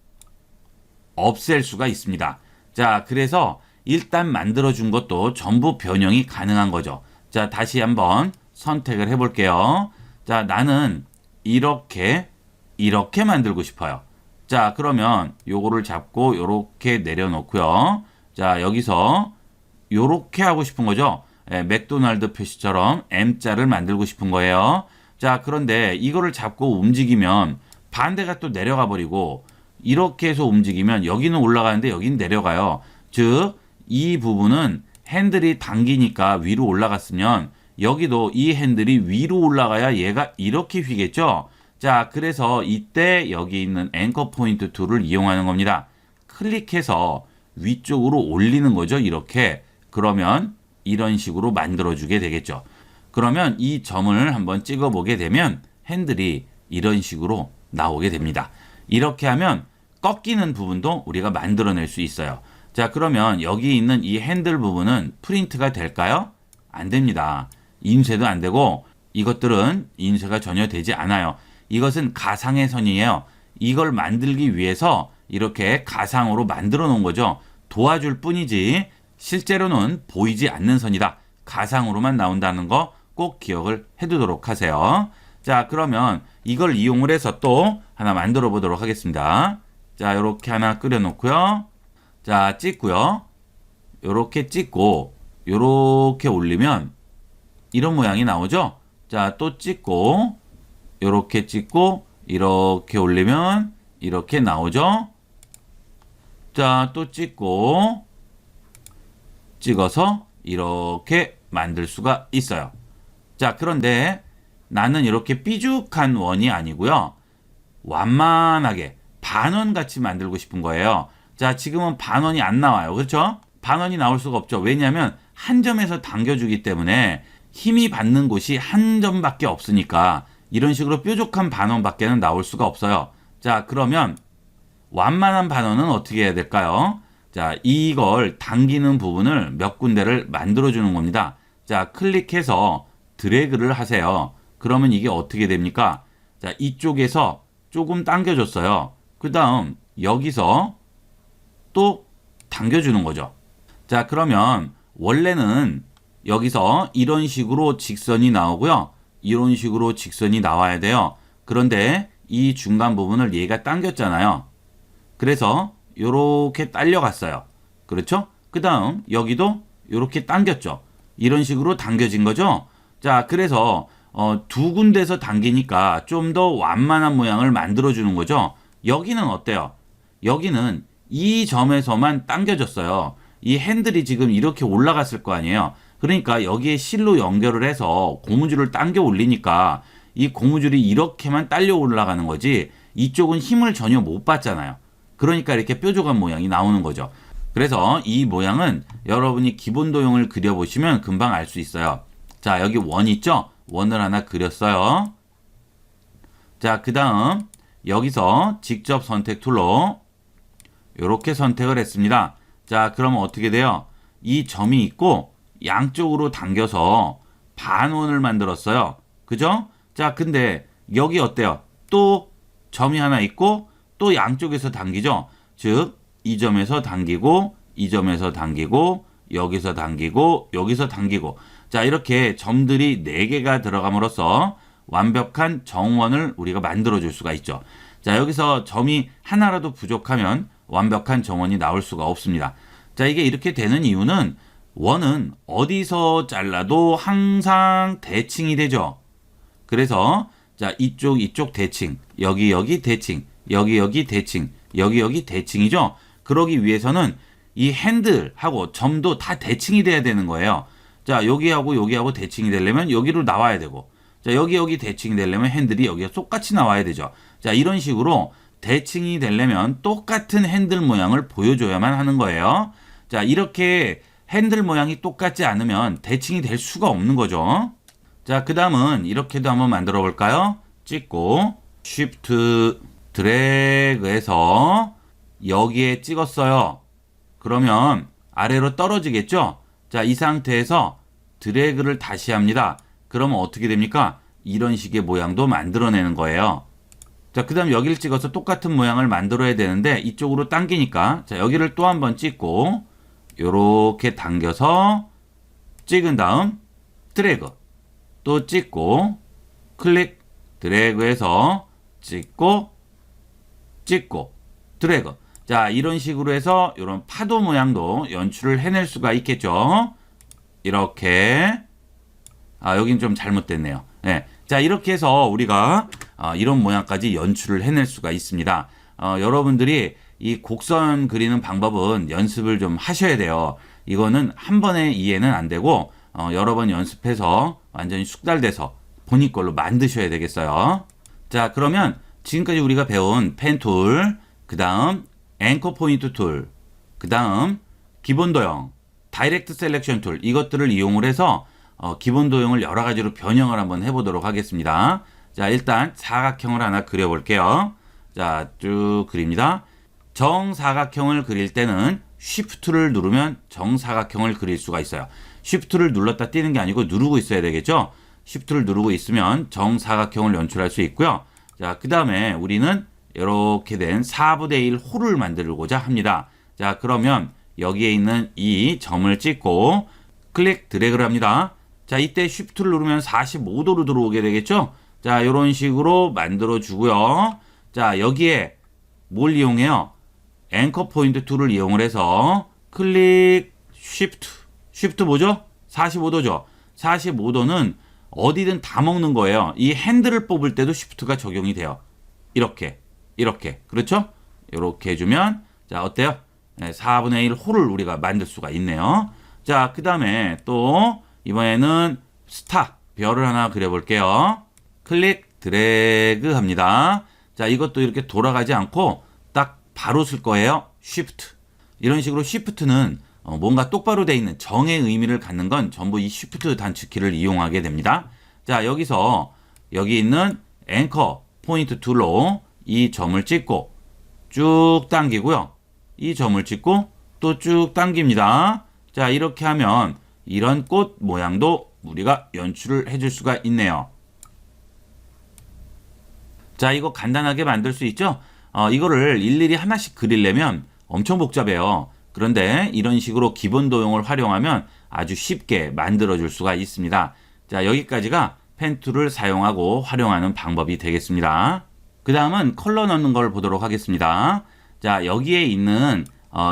없앨 수가 있습니다. 자, 그래서 일단 만들어준 것도 전부 변형이 가능한 거죠. 자, 다시 한번 선택을 해볼게요. 자, 나는 이렇게 만들고 싶어요. 자, 그러면 요거를 잡고 요렇게 내려놓고요. 자, 여기서 요렇게 하고 싶은 거죠. 맥도날드 표시처럼 M자를 만들고 싶은 거예요. 자, 그런데 이거를 잡고 움직이면 반대가 또 내려가 버리고, 이렇게 해서 움직이면 여기는 올라가는데 여기는 내려가요. 즉, 이 부분은 핸들이 당기니까 위로 올라갔으면 여기도 이 핸들이 위로 올라가야 얘가 이렇게 휘겠죠. 자, 그래서 이때 여기 있는 앵커 포인트 툴을 이용하는 겁니다. 클릭해서 위쪽으로 올리는 거죠. 이렇게. 그러면 이런 식으로 만들어주게 되겠죠. 그러면 이 점을 한번 찍어보게 되면 핸들이 이런 식으로 나오게 됩니다. 이렇게 하면 꺾이는 부분도 우리가 만들어낼 수 있어요. 자, 그러면 여기 있는 이 핸들 부분은 프린트가 될까요? 안 됩니다. 인쇄도 안 되고 이것들은 인쇄가 전혀 되지 않아요. 이것은 가상의 선이에요. 이걸 만들기 위해서 이렇게 가상으로 만들어 놓은 거죠. 도와줄 뿐이지 실제로는 보이지 않는 선이다. 가상으로만 나온다는 거 꼭 기억을 해두도록 하세요. 자, 그러면 이걸 이용을 해서 또 하나 만들어 보도록 하겠습니다. 자, 요렇게 하나 끓여 놓고요. 자, 찍고요. 요렇게 찍고 요렇게 올리면 이런 모양이 나오죠. 자, 또 찍고 요렇게 찍고 이렇게 올리면 이렇게 나오죠. 자, 또 찍고 찍어서 이렇게 만들 수가 있어요. 자, 그런데 나는 이렇게 삐죽한 원이 아니고요. 완만하게 반원같이 만들고 싶은 거예요. 자, 지금은 반원이 안 나와요. 그렇죠? 반원이 나올 수가 없죠. 왜냐하면 한 점에서 당겨주기 때문에 힘이 받는 곳이 한 점밖에 없으니까 이런 식으로 뾰족한 반원밖에는 나올 수가 없어요. 자, 그러면 완만한 반원은 어떻게 해야 될까요? 자, 이걸 당기는 부분을 몇 군데를 만들어주는 겁니다. 자, 클릭해서 드래그를 하세요. 그러면 이게 어떻게 됩니까? 자, 이쪽에서 조금 당겨줬어요. 그 다음 여기서 또 당겨주는 거죠. 자, 그러면 원래는 여기서 이런 식으로 직선이 나오고요. 이런 식으로 직선이 나와야 돼요. 그런데 이 중간 부분을 얘가 당겼잖아요. 그래서 요렇게 딸려갔어요. 그렇죠? 그 다음 여기도 요렇게 당겼죠. 이런 식으로 당겨진 거죠. 자, 그래서 두 군데서 당기니까 좀 더 완만한 모양을 만들어주는 거죠. 여기는 어때요? 여기는 이 점에서만 당겨졌어요. 이 핸들이 지금 이렇게 올라갔을 거 아니에요. 그러니까 여기에 실로 연결을 해서 고무줄을 당겨 올리니까 이 고무줄이 이렇게만 딸려 올라가는 거지 이쪽은 힘을 전혀 못 받잖아요. 그러니까 이렇게 뾰족한 모양이 나오는 거죠. 그래서 이 모양은 여러분이 기본 도형을 그려보시면 금방 알 수 있어요. 자, 여기 원 있죠? 원을 하나 그렸어요. 자, 그 다음 여기서 직접 선택 툴로 이렇게 선택을 했습니다. 자, 그러면 어떻게 돼요? 이 점이 있고 양쪽으로 당겨서 반원을 만들었어요. 그죠? 자, 근데 여기 어때요? 또 점이 하나 있고 또 양쪽에서 당기죠. 즉, 이 점에서 당기고 이 점에서 당기고 여기서 당기고 여기서 당기고 자, 이렇게 점들이 4개가 들어감으로써 완벽한 정원을 우리가 만들어 줄 수가 있죠. 자, 여기서 점이 하나라도 부족하면 완벽한 정원이 나올 수가 없습니다. 자, 이게 이렇게 되는 이유는 원은 어디서 잘라도 항상 대칭이 되죠. 그래서 자, 이쪽 대칭, 여기 대칭, 여기 대칭, 여기 대칭이죠. 그러기 위해서는 이 핸들하고 점도 다 대칭이 돼야 되는 거예요. 자, 여기하고 대칭이 되려면 여기로 나와야 되고, 자, 여기 대칭이 되려면 핸들이 여기가 똑같이 나와야 되죠. 자, 이런 식으로 대칭이 되려면 똑같은 핸들 모양을 보여줘야만 하는 거예요. 자, 이렇게 핸들 모양이 똑같지 않으면 대칭이 될 수가 없는 거죠. 자, 그 다음은 이렇게도 한번 만들어 볼까요? 찍고 Shift 드래그해서 여기에 찍었어요. 그러면 아래로 떨어지겠죠? 자, 이 상태에서 드래그를 다시 합니다. 그러면 어떻게 됩니까? 이런 식의 모양도 만들어내는 거예요. 자, 그 다음 여기를 찍어서 똑같은 모양을 만들어야 되는데 이쪽으로 당기니까 자, 여기를 또 한번 찍고 요렇게 당겨서 찍은 다음 드래그 또 찍고 클릭 드래그해서 찍고 드래그. 자, 이런 식으로 해서 이런 파도 모양도 연출을 해낼 수가 있겠죠. 이렇게. 아, 여긴 좀 잘못됐네요. 네. 자, 이렇게 해서 우리가 이런 모양까지 연출을 해낼 수가 있습니다. 여러분들이 이 곡선 그리는 방법은 연습을 좀 하셔야 돼요. 이거는 한 번에 이해는 안 되고 여러 번 연습해서 완전히 숙달돼서 본인 걸로 만드셔야 되겠어요. 자, 그러면 지금까지 우리가 배운 펜 툴, 그 다음 앵커 포인트 툴, 그 다음 기본 도형, 다이렉트 셀렉션 툴 이것들을 이용을 해서 기본 도형을 여러 가지로 변형을 한번 해보도록 하겠습니다. 자, 일단 사각형을 하나 그려볼게요. 자, 쭉 그립니다. 정사각형을 그릴 때는 Shift를 누르면 정사각형을 그릴 수가 있어요. Shift를 눌렀다 띄는 게 아니고 누르고 있어야 되겠죠. Shift를 누르고 있으면 정사각형을 연출할 수 있고요. 자, 그 다음에 우리는 이렇게 된 4분의 1 홀을 만들고자 합니다. 자, 그러면 여기에 있는 이 점을 찍고 클릭 드래그를 합니다. 자, 이때 Shift를 누르면 45도로 들어오게 되겠죠. 자, 이런 식으로 만들어 주고요. 자, 여기에 뭘 이용해요? 앵커 포인트 툴을 이용을 해서 클릭 Shift 뭐죠? 45도죠. 45도는 어디든 다 먹는 거예요. 이 핸들을 뽑을 때도 Shift가 적용이 돼요. 이렇게 그렇죠? 이렇게 해주면 자, 어때요? 네, 4분의 1 홀을 우리가 만들 수가 있네요. 자, 그 다음에 또 이번에는 스타, 별을 하나 그려볼게요. 클릭, 드래그 합니다. 자, 이것도 이렇게 돌아가지 않고 딱 바로 쓸 거예요. 쉬프트. 이런 식으로 쉬프트는 뭔가 똑바로 돼 있는 정의 의미를 갖는 건 전부 이 쉬프트 단축키를 이용하게 됩니다. 자, 여기서 여기 있는 앵커 포인트 툴로 이 점을 찍고 쭉 당기고요. 이 점을 찍고 또 쭉 당깁니다. 자, 이렇게 하면 이런 꽃 모양도 우리가 연출을 해줄 수가 있네요. 자, 이거 간단하게 만들 수 있죠? 이거를 일일이 하나씩 그리려면 엄청 복잡해요. 그런데 이런 식으로 기본 도형을 활용하면 아주 쉽게 만들어줄 수가 있습니다. 자, 여기까지가 펜 툴을 사용하고 활용하는 방법이 되겠습니다. 그 다음은 컬러 넣는 걸 보도록 하겠습니다. 자, 여기에 있는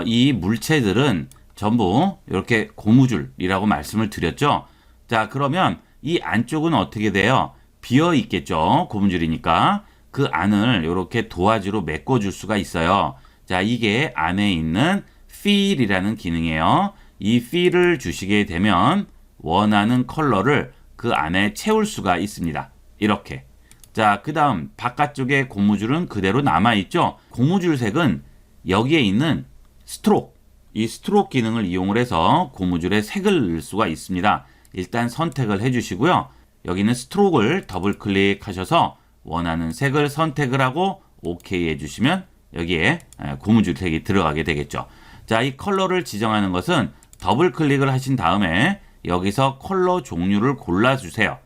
이 물체들은 전부 이렇게 고무줄이라고 말씀을 드렸죠. 자, 그러면 이 안쪽은 어떻게 돼요? 비어 있겠죠. 고무줄이니까. 그 안을 이렇게 도화지로 메꿔줄 수가 있어요. 자, 이게 안에 있는 fill이라는 기능이에요. 이 fill을 주시게 되면 원하는 컬러를 그 안에 채울 수가 있습니다. 이렇게. 자, 그 다음 바깥쪽에 고무줄은 그대로 남아있죠. 고무줄 색은 여기에 있는 스트로크, 이 스트로크 기능을 이용을 해서 고무줄에 색을 넣을 수가 있습니다. 일단 선택을 해주시고요. 여기는 스트로크를 더블 클릭하셔서 원하는 색을 선택을 하고 OK 해주시면 여기에 고무줄 색이 들어가게 되겠죠. 자, 이 컬러를 지정하는 것은 더블 클릭을 하신 다음에 여기서 컬러 종류를 골라주세요.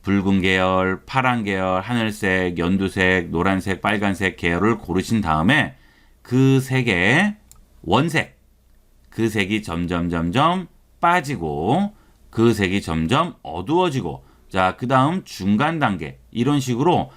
붉은 계열, 파란 계열, 하늘색, 연두색, 노란색, 빨간색 계열을 고르신 다음에 그 색의 원색, 그 색이 점점 빠지고 그 색이 점점 어두워지고, 자, 그 다음 중간 단계, 이런 식으로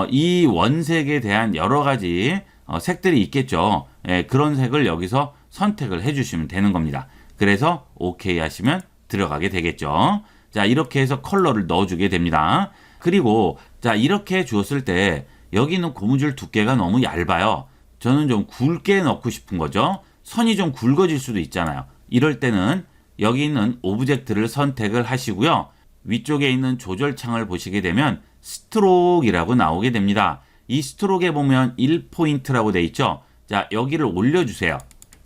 이 원색에 대한 여러 가지 색들이 있겠죠. 예, 그런 색을 여기서 선택을 해주시면 되는 겁니다. 그래서 OK 하시면 들어가게 되겠죠. 자, 이렇게 해서 컬러를 넣어주게 됩니다. 그리고 자, 이렇게 주었을 때 여기는 고무줄 두께가 너무 얇아요. 저는 좀 굵게 넣고 싶은 거죠. 선이 좀 굵어질 수도 있잖아요. 이럴 때는 여기 있는 오브젝트를 선택을 하시고요. 위쪽에 있는 조절창을 보시게 되면 스트로크이라고 나오게 됩니다. 이 스트로크에 보면 1포인트라고 되어 있죠. 자, 여기를 올려주세요.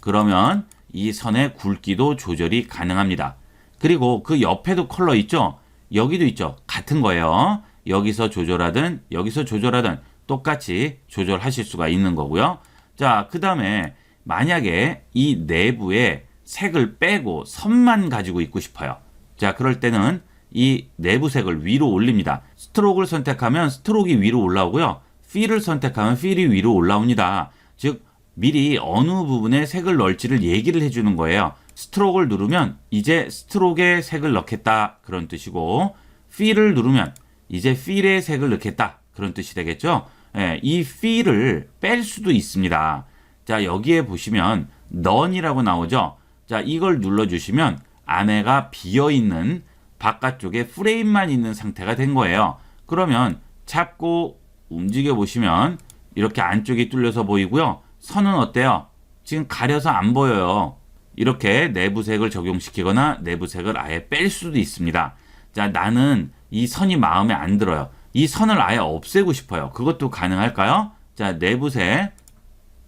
그러면 이 선의 굵기도 조절이 가능합니다. 그리고 그 옆에도 컬러 있죠. 여기도 있죠. 같은 거예요. 여기서 조절하든 여기서 조절하든 똑같이 조절하실 수가 있는 거고요. 자, 그 다음에 만약에 이 내부에 색을 빼고 선만 가지고 있고 싶어요. 자, 그럴 때는 이 내부 색을 위로 올립니다. 스트로크를 선택하면 스트로크가 위로 올라오고요. fill을 선택하면 fill이 위로 올라옵니다. 즉 미리 어느 부분에 색을 넣을지를 얘기를 해주는 거예요. 스트로크를 누르면 이제 스트로크에 색을 넣겠다, 그런 뜻이고, fill을 누르면 이제 fill에 색을 넣겠다, 그런 뜻이 되겠죠. 예, 이 fill을 뺄 수도 있습니다. 자, 여기에 보시면 none이라고 나오죠. 자, 이걸 눌러주시면 안에가 비어있는 바깥쪽에 프레임만 있는 상태가 된 거예요. 그러면 잡고 움직여 보시면 이렇게 안쪽이 뚫려서 보이고요. 선은 어때요? 지금 가려서 안 보여요. 이렇게 내부색을 적용시키거나 내부색을 아예 뺄 수도 있습니다. 자, 나는 이 선이 마음에 안 들어요. 이 선을 아예 없애고 싶어요. 그것도 가능할까요? 자, 내부색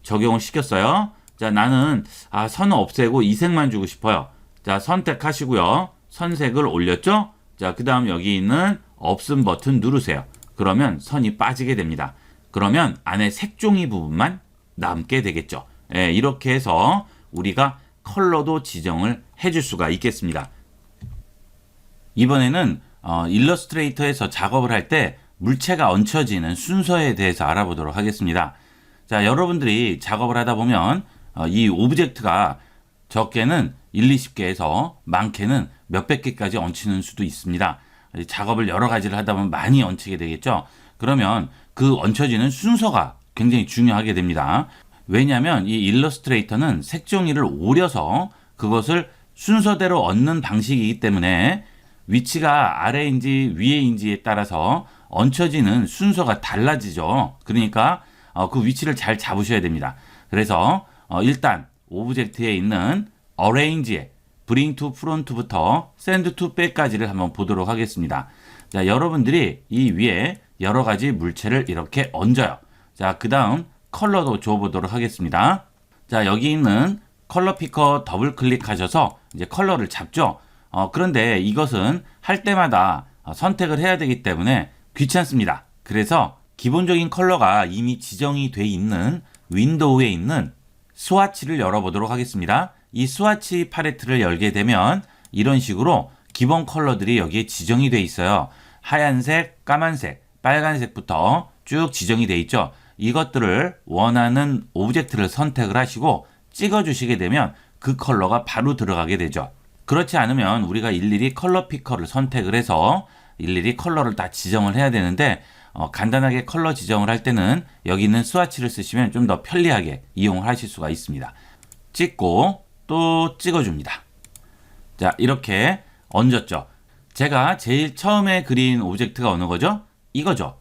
적용을 시켰어요. 자, 나는 선을 없애고 이 색만 주고 싶어요. 자, 선택하시고요. 선색을 올렸죠? 자, 그 다음 여기 있는 없음 버튼 누르세요. 그러면 선이 빠지게 됩니다. 그러면 안에 색종이 부분만 남게 되겠죠. 예, 이렇게 해서 우리가 컬러도 지정을 해줄 수가 있겠습니다. 이번에는 일러스트레이터에서 작업을 할 때 물체가 얹혀지는 순서에 대해서 알아보도록 하겠습니다. 자, 여러분들이 작업을 하다 보면 이 오브젝트가 적게는 1, 20개에서 많게는 몇백 개까지 얹히는 수도 있습니다. 작업을 여러 가지를 하다 보면 많이 얹히게 되겠죠. 그러면 그 얹혀지는 순서가 굉장히 중요하게 됩니다. 왜냐하면 이 일러스트레이터는 색종이를 오려서 그것을 순서대로 얹는 방식이기 때문에 위치가 아래인지 위에인지에 따라서 얹혀지는 순서가 달라지죠. 그러니까 그 위치를 잘 잡으셔야 됩니다. 그래서 일단 오브젝트에 있는 arrange에 bring to front부터 send to back까지를 한번 보도록 하겠습니다. 자, 여러분들이 이 위에 여러 가지 물체를 이렇게 얹어요. 자, 그 다음 컬러도 줘보도록 하겠습니다. 자, 여기 있는 컬러 피커 더블 클릭하셔서 이제 컬러를 잡죠. 그런데 이것은 할 때마다 선택을 해야 되기 때문에 귀찮습니다. 그래서 기본적인 컬러가 이미 지정이 돼 있는 윈도우에 있는 스와치를 열어보도록 하겠습니다. 이 스와치 팔레트를 열게 되면 이런 식으로 기본 컬러들이 여기에 지정이 돼 있어요. 하얀색, 까만색, 빨간색부터 쭉 지정이 돼 있죠. 이것들을 원하는 오브젝트를 선택을 하시고 찍어주시게 되면 그 컬러가 바로 들어가게 되죠. 그렇지 않으면 우리가 일일이 컬러 피커를 선택을 해서 일일이 컬러를 다 지정을 해야 되는데 간단하게 컬러 지정을 할 때는 여기 있는 스와치를 쓰시면 좀 더 편리하게 이용을 하실 수가 있습니다. 찍고 또 찍어줍니다. 자, 이렇게 얹었죠. 제가 제일 처음에 그린 오브젝트가 어느 거죠? 이거죠.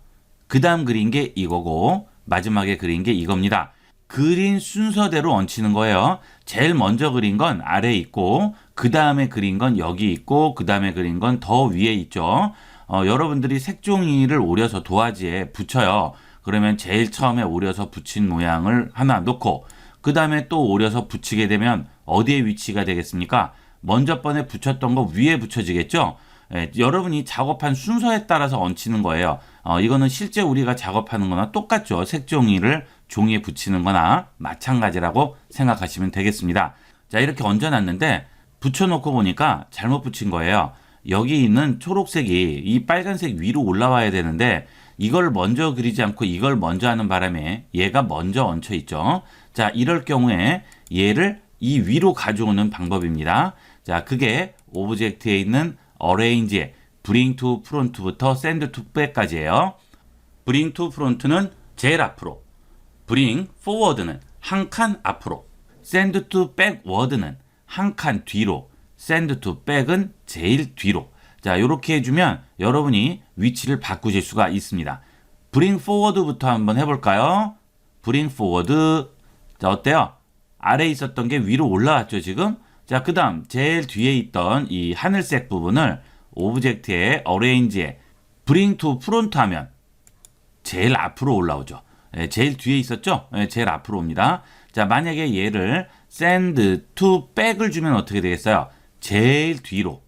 그 다음 그린 게 이거고 마지막에 그린 게 이겁니다. 그린 순서대로 얹히는 거예요. 제일 먼저 그린 건 아래에 있고 그 다음에 그린 건 여기 있고 그 다음에 그린 건 더 위에 있죠. 여러분들이 색종이를 오려서 도화지에 붙여요. 그러면 제일 처음에 오려서 붙인 모양을 하나 놓고 그 다음에 또 오려서 붙이게 되면 어디에 위치가 되겠습니까? 먼저 번에 붙였던 거 위에 붙여지겠죠? 여러분이 작업한 순서에 따라서 얹히는 거예요. 이거는 실제 우리가 작업하는 거나 똑같죠. 색종이를 종이에 붙이는 거나 마찬가지라고 생각하시면 되겠습니다. 자, 이렇게 얹어놨는데 붙여놓고 보니까 잘못 붙인 거예요. 여기 있는 초록색이 이 빨간색 위로 올라와야 되는데 이걸 먼저 그리지 않고 이걸 먼저 하는 바람에 얘가 먼저 얹혀 있죠. 자, 이럴 경우에 얘를 이 위로 가져오는 방법입니다. 자, 그게 오브젝트에 있는 arrange의 bring to front부터 send to back까지예요. bring to front는 제일 앞으로, bring forward는 한 칸 앞으로, send to backward는 한 칸 뒤로, send to back은 제일 뒤로. 자, 이렇게 해주면 여러분이 위치를 바꾸실 수가 있습니다. bring forward부터 한번 해볼까요? bring forward. 자, 어때요? 아래에 있었던 게 위로 올라왔죠, 지금? 자, 그 다음 제일 뒤에 있던 이 하늘색 부분을 오브젝트의 arrange에 bring to front 하면 제일 앞으로 올라오죠. 제일 뒤에 있었죠? 제일 앞으로 옵니다. 자, 만약에 얘를 send to back을 주면 어떻게 되겠어요? 제일 뒤로.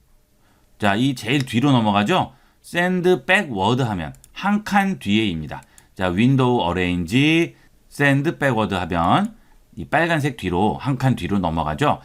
자, 이 제일 뒤로 넘어가죠? send backward 하면 한 칸 뒤에입니다. 자, 윈도우 arrange send backward 하면 이 빨간색 뒤로 한 칸 뒤로 넘어가죠.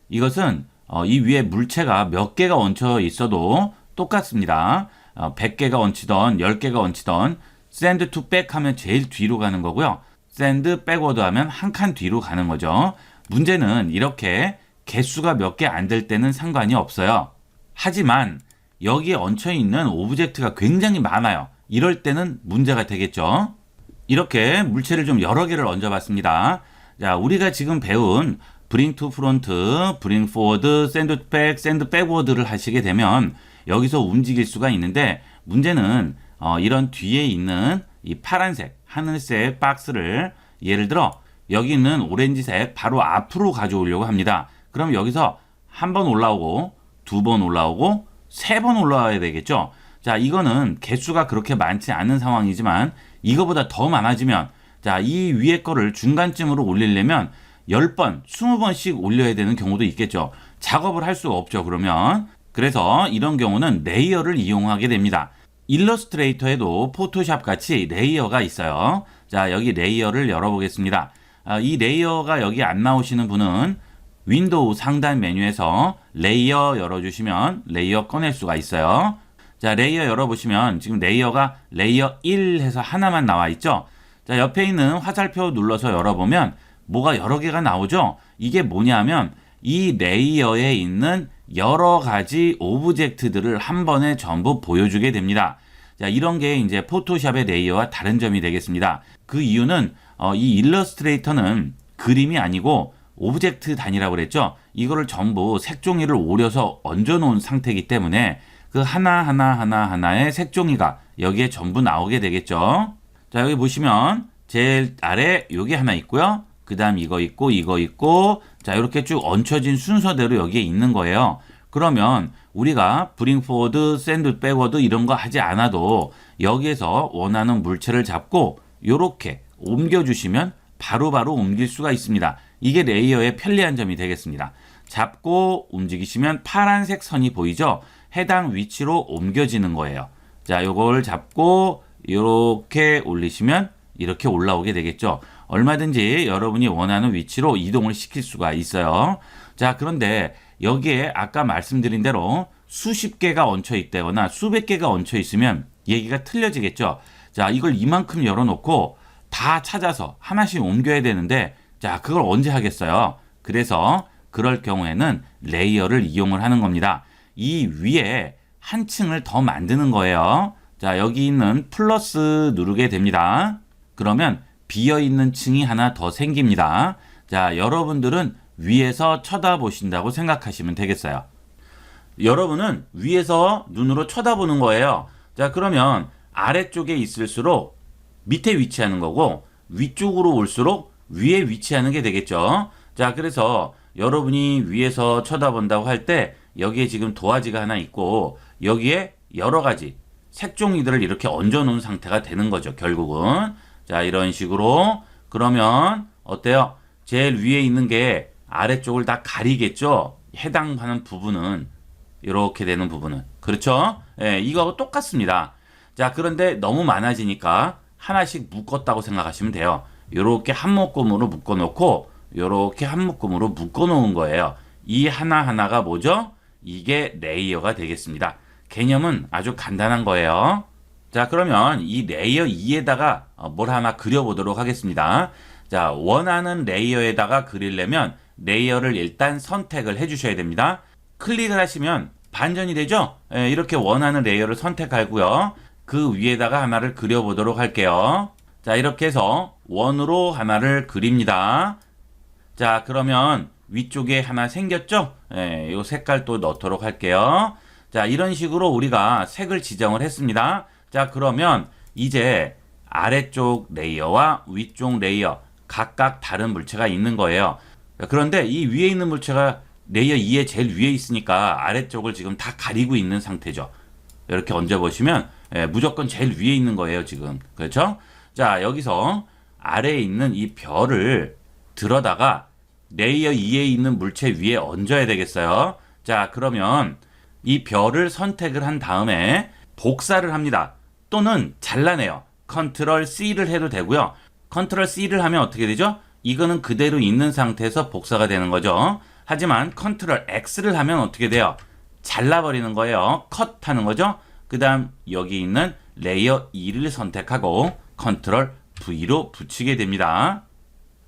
이것은 이 위에 물체가 몇 개가 얹혀 있어도 똑같습니다. 100개가 얹히던 10개가 얹히던 send to back 하면 제일 뒤로 가는 거고요. send backward 하면 한 칸 뒤로 가는 거죠. 문제는 이렇게 개수가 몇 개 안 될 때는 상관이 없어요. 하지만 여기에 얹혀 있는 오브젝트가 굉장히 많아요. 이럴 때는 문제가 되겠죠. 이렇게 물체를 좀 여러 개를 얹어봤습니다. 자, 우리가 지금 배운 bring to front, bring forward, send back, send backward를 하시게 되면 여기서 움직일 수가 있는데 문제는 이런 뒤에 있는 이 파란색, 하늘색 박스를 예를 들어 여기 있는 오렌지색 바로 앞으로 가져오려고 합니다. 그럼 여기서 한 번 올라오고 두 번 올라오고 세 번 올라와야 되겠죠. 자, 이거는 개수가 그렇게 많지 않은 상황이지만 이거보다 더 많아지면 자, 이 위에 거를 중간쯤으로 올리려면 10번, 20번씩 올려야 되는 경우도 있겠죠. 작업을 할 수가 없죠, 그러면. 그래서 이런 경우는 레이어를 이용하게 됩니다. 일러스트레이터에도 포토샵 같이 레이어가 있어요. 자, 여기 레이어를 열어보겠습니다. 이 레이어가 여기 안 나오시는 분은 윈도우 상단 메뉴에서 레이어 열어주시면 레이어 꺼낼 수가 있어요. 자, 레이어 열어보시면 지금 레이어가 레이어 1 해서 하나만 나와 있죠. 자, 옆에 있는 화살표 눌러서 열어보면 뭐가 여러 개가 나오죠. 이게 뭐냐면 이 레이어에 있는 여러 가지 오브젝트들을 한 번에 전부 보여주게 됩니다. 자, 이런 게 이제 포토샵의 레이어와 다른 점이 되겠습니다. 그 이유는 이 일러스트레이터는 그림이 아니고 오브젝트 단위라고 그랬죠. 이거를 전부 색종이를 오려서 얹어 놓은 상태이기 때문에 그 하나의 색종이가 여기에 전부 나오게 되겠죠. 자, 여기 보시면 제일 아래 여기 하나 있고요. 그 다음 이거 있고 이거 있고 자 이렇게 쭉 얹혀진 순서대로 여기에 있는 거예요. 그러면 우리가 브링 포워드, 샌드 백워드 이런 거 하지 않아도 여기에서 원하는 물체를 잡고 이렇게 옮겨주시면 바로바로 옮길 수가 있습니다. 이게 레이어의 편리한 점이 되겠습니다. 잡고 움직이시면 파란색 선이 보이죠? 해당 위치로 옮겨지는 거예요. 자, 요걸 잡고 이렇게 올리시면 이렇게 올라오게 되겠죠. 얼마든지 여러분이 원하는 위치로 이동을 시킬 수가 있어요. 자, 그런데 여기에 아까 말씀드린 대로 수십 개가 얹혀 있다거나 수백 개가 얹혀 있으면 얘기가 틀려지겠죠. 자, 이걸 이만큼 열어놓고 다 찾아서 하나씩 옮겨야 되는데 자, 그걸 언제 하겠어요? 그래서 그럴 경우에는 레이어를 이용을 하는 겁니다. 이 위에 한 층을 더 만드는 거예요. 자, 여기 있는 플러스 누르게 됩니다. 그러면 비어있는 층이 하나 더 생깁니다. 자, 여러분들은 위에서 쳐다보신다고 생각하시면 되겠어요. 여러분은 위에서 눈으로 쳐다보는 거예요. 자, 그러면 아래쪽에 있을수록 밑에 위치하는 거고 위쪽으로 올수록 위에 위치하는 게 되겠죠. 자, 그래서 여러분이 위에서 쳐다본다고 할 때 여기에 지금 도화지가 하나 있고 여기에 여러 가지 색종이들을 이렇게 얹어 놓은 상태가 되는 거죠. 결국은. 자, 이런 식으로 그러면 어때요? 제일 위에 있는 게 아래쪽을 다 가리겠죠. 해당하는 부분은 이렇게 되는 부분은. 그렇죠? 예, 이거하고 똑같습니다. 자, 그런데 너무 많아지니까 하나씩 묶었다고 생각하시면 돼요. 이렇게 한 묶음으로 묶어 놓고 이렇게 한 묶음으로 묶어 놓은 거예요. 이 하나하나가 뭐죠? 이게 레이어가 되겠습니다. 개념은 아주 간단한 거예요. 자, 그러면 이 레이어 2에다가 뭘 하나 그려보도록 하겠습니다. 자, 원하는 레이어에다가 그리려면 레이어를 일단 선택을 해주셔야 됩니다. 클릭을 하시면 반전이 되죠? 예, 이렇게 원하는 레이어를 선택하고요. 그 위에다가 하나를 그려보도록 할게요. 자, 이렇게 해서 원으로 하나를 그립니다. 자, 그러면 위쪽에 하나 생겼죠? 예, 이 색깔 또 넣도록 할게요. 자, 이런 식으로 우리가 색을 지정을 했습니다. 자, 그러면 이제 아래쪽 레이어와 위쪽 레이어 각각 다른 물체가 있는 거예요. 그런데 이 위에 있는 물체가 레이어 2에 제일 위에 있으니까 아래쪽을 지금 다 가리고 있는 상태죠. 이렇게 얹어보시면 무조건 제일 위에 있는 거예요, 지금. 그렇죠? 자, 여기서 아래에 있는 이 별을 들어다가 레이어 2에 있는 물체 위에 얹어야 되겠어요. 자, 그러면 이 별을 선택을 한 다음에 복사를 합니다. 또는 잘라내요. 컨트롤 C를 해도 되고요. 컨트롤 C를 하면 어떻게 되죠? 이거는 그대로 있는 상태에서 복사가 되는 거죠. 하지만 컨트롤 X를 하면 어떻게 돼요? 잘라버리는 거예요. 컷하는 거죠. 그 다음 여기 있는 레이어 2를 선택하고 컨트롤 V로 붙이게 됩니다.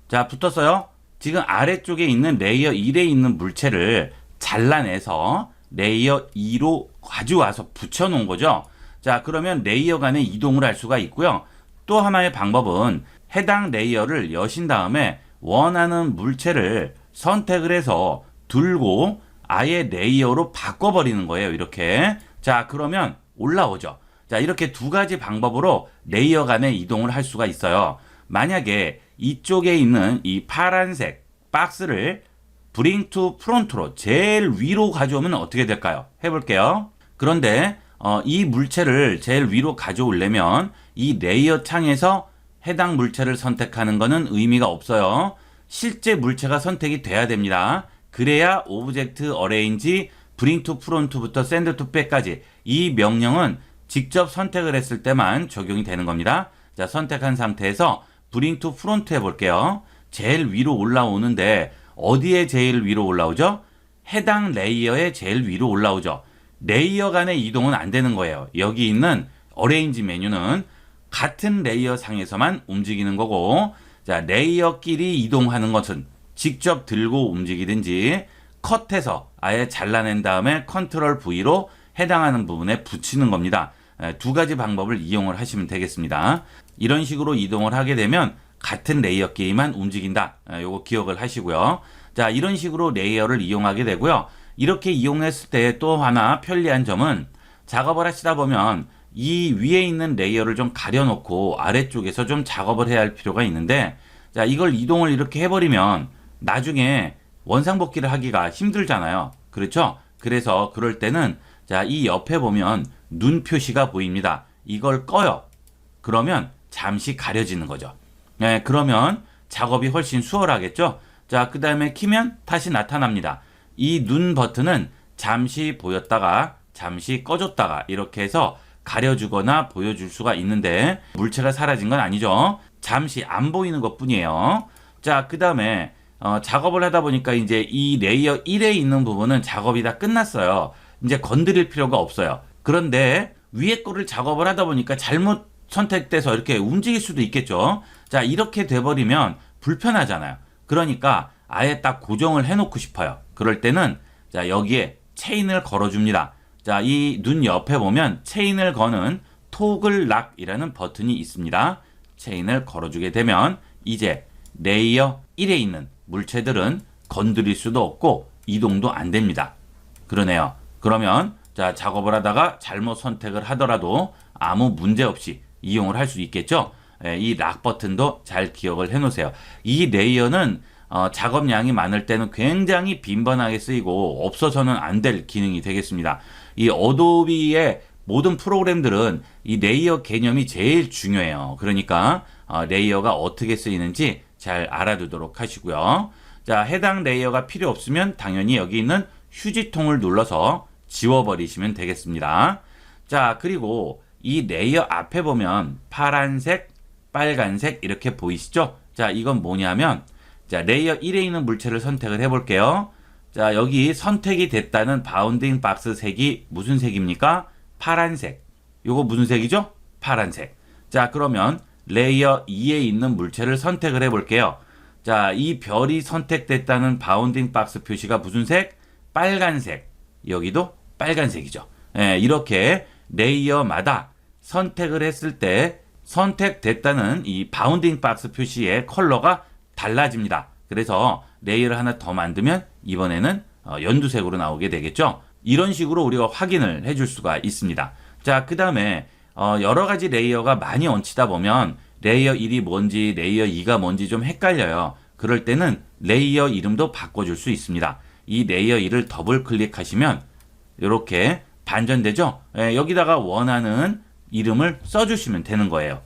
자, 붙었어요. 지금 아래쪽에 있는 레이어 1에 있는 물체를 잘라내서 레이어 2로 가져와서 붙여놓은 거죠. 자, 그러면 레이어 간에 이동을 할 수가 있고요. 또 하나의 방법은 해당 레이어를 여신 다음에 원하는 물체를 선택을 해서 들고 아예 레이어로 바꿔버리는 거예요. 이렇게. 자, 그러면 올라오죠. 자, 이렇게 두 가지 방법으로 레이어 간에 이동을 할 수가 있어요. 만약에 이쪽에 있는 이 파란색 박스를 브링 투 프론트로 제일 위로 가져오면 어떻게 될까요? 해볼게요. 그런데 이 물체를 제일 위로 가져오려면 이 레이어 창에서 해당 물체를 선택하는 것은 의미가 없어요. 실제 물체가 선택이 돼야 됩니다. 그래야 오브젝트 어레인지 브링 투 프론트부터 샌드 투 백까지 이 명령은 직접 선택을 했을 때만 적용이 되는 겁니다. 자, 선택한 상태에서 브링 투 프론트 해볼게요. 제일 위로 올라오는데 어디에 제일 위로 올라오죠? 해당 레이어에 제일 위로 올라오죠. 레이어 간의 이동은 안 되는 거예요. 여기 있는 어레인지 메뉴는 같은 레이어 상에서만 움직이는 거고, 자, 레이어끼리 이동하는 것은 직접 들고 움직이든지 컷해서 아예 잘라낸 다음에 컨트롤 V로 해당하는 부분에 붙이는 겁니다. 두 가지 방법을 이용을 하시면 되겠습니다. 이런 식으로 이동을 하게 되면 같은 레이어끼리만 움직인다. 요거 기억을 하시고요. 자, 이런 식으로 레이어를 이용하게 되고요. 이렇게 이용했을 때 또 하나 편리한 점은 작업을 하시다 보면 이 위에 있는 레이어를 좀 가려놓고 아래쪽에서 좀 작업을 해야 할 필요가 있는데, 자, 이걸 이동을 이렇게 해버리면 나중에 원상복귀를 하기가 힘들잖아요. 그렇죠? 그래서 그럴 때는 자, 이 옆에 보면 눈 표시가 보입니다. 이걸 꺼요. 그러면 잠시 가려지는 거죠. 네, 그러면 작업이 훨씬 수월하겠죠? 자, 그 다음에 키면 다시 나타납니다. 이 눈 버튼은 잠시 보였다가 잠시 꺼줬다가 이렇게 해서 가려주거나 보여줄 수가 있는데 물체가 사라진 건 아니죠. 잠시 안 보이는 것 뿐이에요. 자, 그 다음에 작업을 하다 보니까 이제 이 레이어 1에 있는 부분은 작업이 다 끝났어요. 이제 건드릴 필요가 없어요. 그런데 위에 거를 작업을 하다 보니까 잘못 선택돼서 이렇게 움직일 수도 있겠죠. 자, 이렇게 돼버리면 불편하잖아요. 그러니까 아예 딱 고정을 해놓고 싶어요. 그럴 때는 자, 여기에 체인을 걸어줍니다. 자, 이 눈 옆에 보면 체인을 거는 토글 락이라는 버튼이 있습니다. 체인을 걸어주게 되면 이제 레이어 1에 있는 물체들은 건드릴 수도 없고 이동도 안 됩니다. 그러네요. 그러면 자, 작업을 하다가 잘못 선택을 하더라도 아무 문제 없이 이용을 할 수 있겠죠. 이 락 버튼도 잘 기억을 해 놓으세요. 이 레이어는 작업량이 많을 때는 굉장히 빈번하게 쓰이고 없어서는 안 될 기능이 되겠습니다. 이 어도비의 모든 프로그램들은 이 레이어 개념이 제일 중요해요. 그러니까 레이어가 어떻게 쓰이는지 잘 알아두도록 하시고요. 자, 해당 레이어가 필요 없으면 당연히 여기 있는 휴지통을 눌러서 지워버리시면 되겠습니다. 자, 그리고 이 레이어 앞에 보면 파란색, 빨간색 이렇게 보이시죠? 자, 이건 뭐냐면 자, 레이어 1에 있는 물체를 선택을 해볼게요. 자, 여기 선택이 됐다는 바운딩 박스 색이 무슨 색입니까? 파란색. 요거 무슨 색이죠? 파란색. 자, 그러면 레이어 2에 있는 물체를 선택을 해볼게요. 자, 이 별이 선택됐다는 바운딩 박스 표시가 무슨 색? 빨간색. 여기도 빨간색이죠. 예, 이렇게 레이어마다 선택을 했을 때 선택됐다는 이 바운딩 박스 표시의 컬러가 달라집니다. 그래서 레이어를 하나 더 만들면 이번에는 연두색으로 나오게 되겠죠. 이런 식으로 우리가 확인을 해줄 수가 있습니다. 자, 그 다음에 여러 가지 레이어가 많이 얹히다 보면 레이어 1이 뭔지 레이어 2가 뭔지 좀 헷갈려요. 그럴 때는 레이어 이름도 바꿔줄 수 있습니다. 이 레이어 1을 더블 클릭하시면 이렇게 반전되죠. 여기다가 원하는 이름을 써주시면 되는 거예요.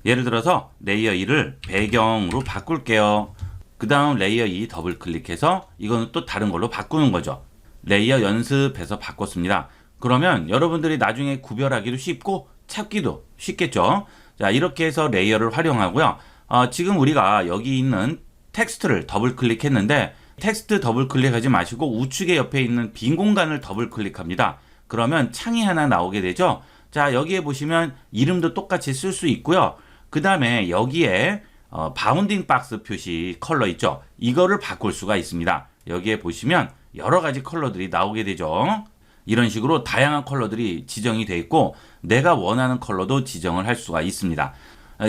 예를 들어서 레이어 1을 배경으로 바꿀게요. 그 다음 레이어 2 더블 클릭해서 이거는 또 다른 걸로 바꾸는 거죠. 레이어 연습해서 바꿨습니다. 그러면 여러분들이 나중에 구별하기도 쉽고 찾기도 쉽겠죠. 자, 이렇게 해서 레이어를 활용하고요. 지금 우리가 여기 있는 텍스트를 더블 클릭했는데 텍스트 더블 클릭하지 마시고 우측에 옆에 있는 빈 공간을 더블 클릭합니다. 그러면 창이 하나 나오게 되죠. 자, 여기에 보시면 이름도 똑같이 쓸 수 있고요. 그 다음에 여기에 바운딩 박스 표시 컬러 있죠. 이거를 바꿀 수가 있습니다. 여기에 보시면 여러 가지 컬러들이 나오게 되죠. 이런 식으로 다양한 컬러들이 지정이 되어 있고 내가 원하는 컬러도 지정을 할 수가 있습니다.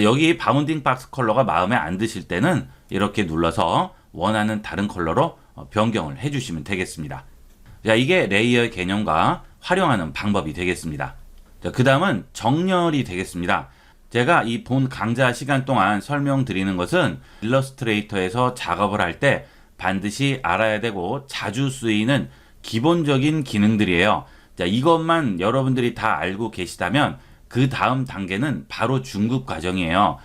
여기 바운딩 박스 컬러가 마음에 안 드실 때는 이렇게 눌러서 원하는 다른 컬러로 변경을 해주시면 되겠습니다. 자, 이게 레이어 개념과 활용하는 방법이 되겠습니다. 자, 그 다음은 정렬이 되겠습니다. 제가 이 본 강좌 시간 동안 설명드리는 것은 일러스트레이터에서 작업을 할 때 반드시 알아야 되고 자주 쓰이는 기본적인 기능들이에요. 자, 이것만 여러분들이 다 알고 계시다면 그 다음 단계는 바로 중급 과정이에요.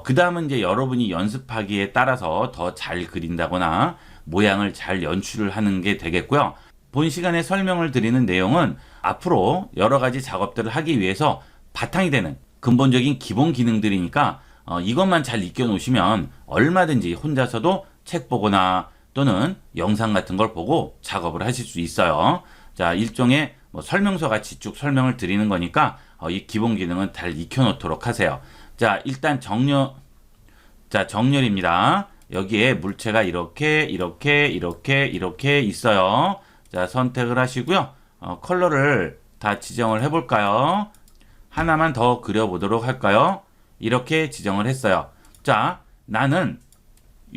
그 다음은 이제 여러분이 연습하기에 따라서 더 잘 그린다거나 모양을 잘 연출을 하는 게 되겠고요. 본 시간에 설명을 드리는 내용은 앞으로 여러 가지 작업들을 하기 위해서 바탕이 되는 근본적인 기본 기능들이니까 이것만 잘 익혀 놓으시면 얼마든지 혼자서도 책 보거나 또는 영상 같은 걸 보고 작업을 하실 수 있어요. 자, 일종의 설명서 같이 쭉 설명을 드리는 거니까 이 기본 기능은 잘 익혀 놓도록 하세요. 자, 일단 정렬입니다. 여기에 물체가 이렇게 있어요. 자, 선택을 하시고요. 컬러를 다 지정을 해볼까요? 하나만 더 그려보도록 할까요? 이렇게 지정을 했어요. 자, 나는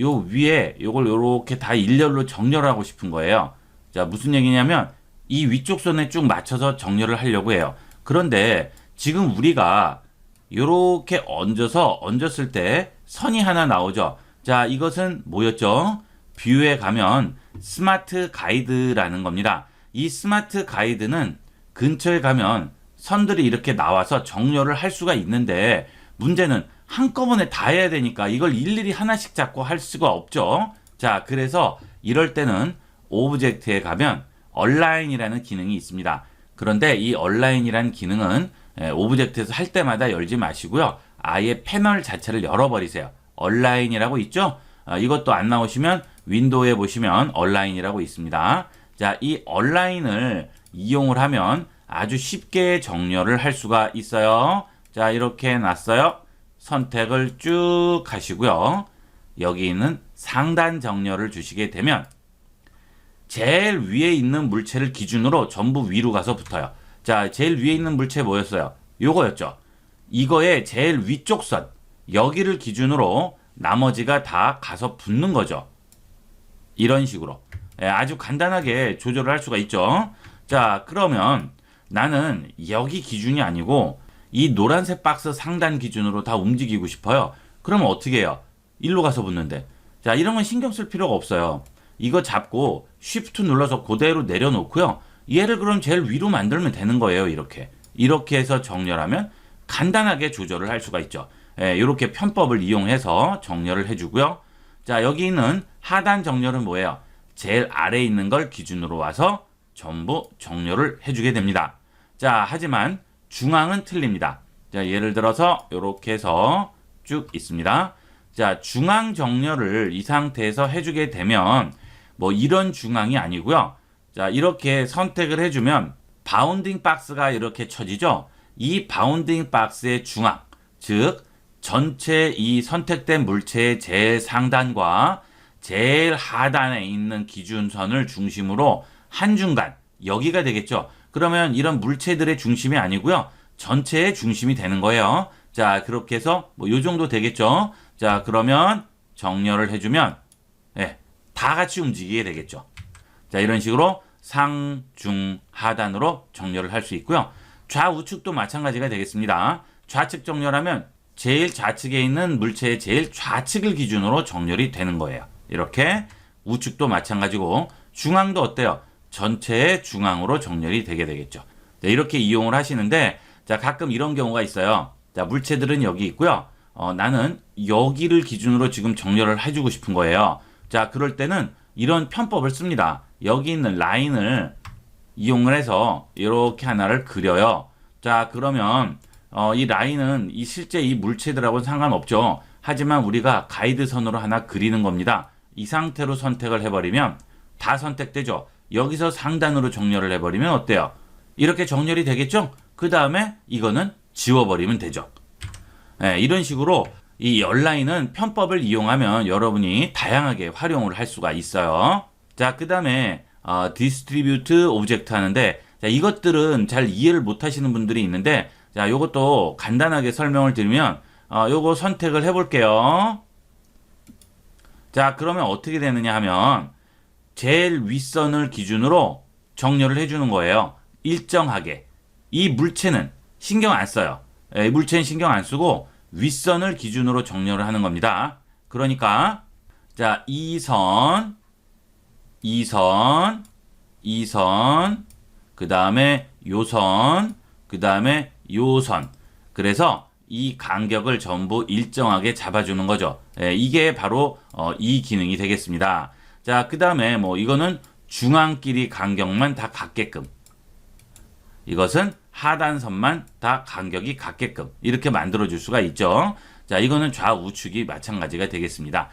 요 위에 요걸 요렇게 다 일렬로 정렬하고 싶은 거예요. 자, 무슨 얘기냐면 이 위쪽 선에 쭉 맞춰서 정렬을 하려고 해요. 그런데 지금 우리가 요렇게 얹었을 때 선이 하나 나오죠. 자, 이것은 뭐였죠? 뷰에 가면 스마트 가이드라는 겁니다. 이 스마트 가이드는 근처에 가면 선들이 이렇게 나와서 정렬을 할 수가 있는데 문제는 한꺼번에 다 해야 되니까 이걸 일일이 하나씩 잡고 할 수가 없죠. 자, 그래서 이럴 때는 오브젝트에 가면 얼라인이라는 기능이 있습니다. 그런데 이 얼라인이라는 기능은 오브젝트에서 할 때마다 열지 마시고요. 아예 패널 자체를 열어버리세요. 얼라인이라고 있죠? 이것도 안 나오시면 윈도우에 보시면 얼라인이라고 있습니다. 자, 이 얼라인을 이용을 하면 아주 쉽게 정렬을 할 수가 있어요. 자, 이렇게 놨어요. 선택을 쭉 하시고요. 여기 있는 상단 정렬을 주시게 되면 제일 위에 있는 물체를 기준으로 전부 위로 가서 붙어요. 자, 제일 위에 있는 물체 뭐였어요? 요거였죠. 이거의 제일 위쪽 선, 여기를 기준으로 나머지가 다 가서 붙는 거죠. 이런 식으로. 아주 간단하게 조절을 할 수가 있죠. 자, 그러면 나는 여기 기준이 아니고 이 노란색 박스 상단 기준으로 다 움직이고 싶어요. 그러면 어떻게 해요? 일로 가서 붙는데. 자, 이런 건 신경 쓸 필요가 없어요. 이거 잡고 Shift 눌러서 그대로 내려놓고요. 얘를 그럼 제일 위로 만들면 되는 거예요. 이렇게 해서 정렬하면 간단하게 조절을 할 수가 있죠. 이렇게 편법을 이용해서 정렬을 해주고요. 자, 여기 있는 하단 정렬은 뭐예요? 제일 아래에 있는 걸 기준으로 와서 전부 정렬을 해주게 됩니다. 자, 하지만 중앙은 틀립니다. 자, 예를 들어서 이렇게 해서 쭉 있습니다. 자, 중앙 정렬을 이 상태에서 해주게 되면 뭐 이런 중앙이 아니고요. 자, 이렇게 선택을 해주면 바운딩 박스가 이렇게 쳐지죠. 이 바운딩 박스의 중앙, 즉 전체 이 선택된 물체의 제일 상단과 제일 하단에 있는 기준선을 중심으로 한 중간, 여기가 되겠죠. 그러면 이런 물체들의 중심이 아니고요. 전체의 중심이 되는 거예요. 자, 그렇게 해서 뭐 요 정도 되겠죠. 자, 그러면 정렬을 해주면 다 같이 움직이게 되겠죠. 자, 이런 식으로 상, 중, 하단으로 정렬을 할 수 있고요. 좌우측도 마찬가지가 되겠습니다. 좌측 정렬하면 제일 좌측에 있는 물체의 제일 좌측을 기준으로 정렬이 되는 거예요. 이렇게 우측도 마찬가지고 중앙도 어때요? 전체의 중앙으로 정렬이 되게 되겠죠. 자, 이렇게 이용을 하시는데 자, 가끔 이런 경우가 있어요. 자, 물체들은 여기 있고요. 나는 여기를 기준으로 지금 정렬을 해주고 싶은 거예요. 자, 그럴 때는 이런 편법을 씁니다. 여기 있는 라인을 이용을 해서 이렇게 하나를 그려요. 자, 그러면 이 라인은 실제 이 물체들하고는 상관없죠. 하지만 우리가 가이드선으로 하나 그리는 겁니다. 이 상태로 선택을 해버리면 다 선택되죠. 여기서 상단으로 정렬을 해버리면 어때요? 이렇게 정렬이 되겠죠? 그 다음에 이거는 지워버리면 되죠. 이런 식으로 이 열라인은 편법을 이용하면 여러분이 다양하게 활용을 할 수가 있어요. 자, 그 다음에 디스트리뷰트 오브젝트 하는데 자, 이것들은 잘 이해를 못 하시는 분들이 있는데 자, 요것도 간단하게 설명을 드리면 요거 선택을 해볼게요. 자, 그러면 어떻게 되느냐 하면 제일 윗선을 기준으로 정렬을 해주는 거예요. 일정하게. 이 물체는 신경 안 써요. 이 물체는 신경 안 쓰고 윗선을 기준으로 정렬을 하는 겁니다. 그러니까 자, 2선, 그 다음에 요선, 그 다음에 요선. 그래서 이 간격을 전부 일정하게 잡아주는 거죠. 이게 바로 이 기능이 되겠습니다. 자, 그 다음에 뭐 이거는 중앙끼리 간격만 다 같게끔. 이것은 하단선만 다 간격이 같게끔 이렇게 만들어줄 수가 있죠. 자, 이거는 좌우측이 마찬가지가 되겠습니다.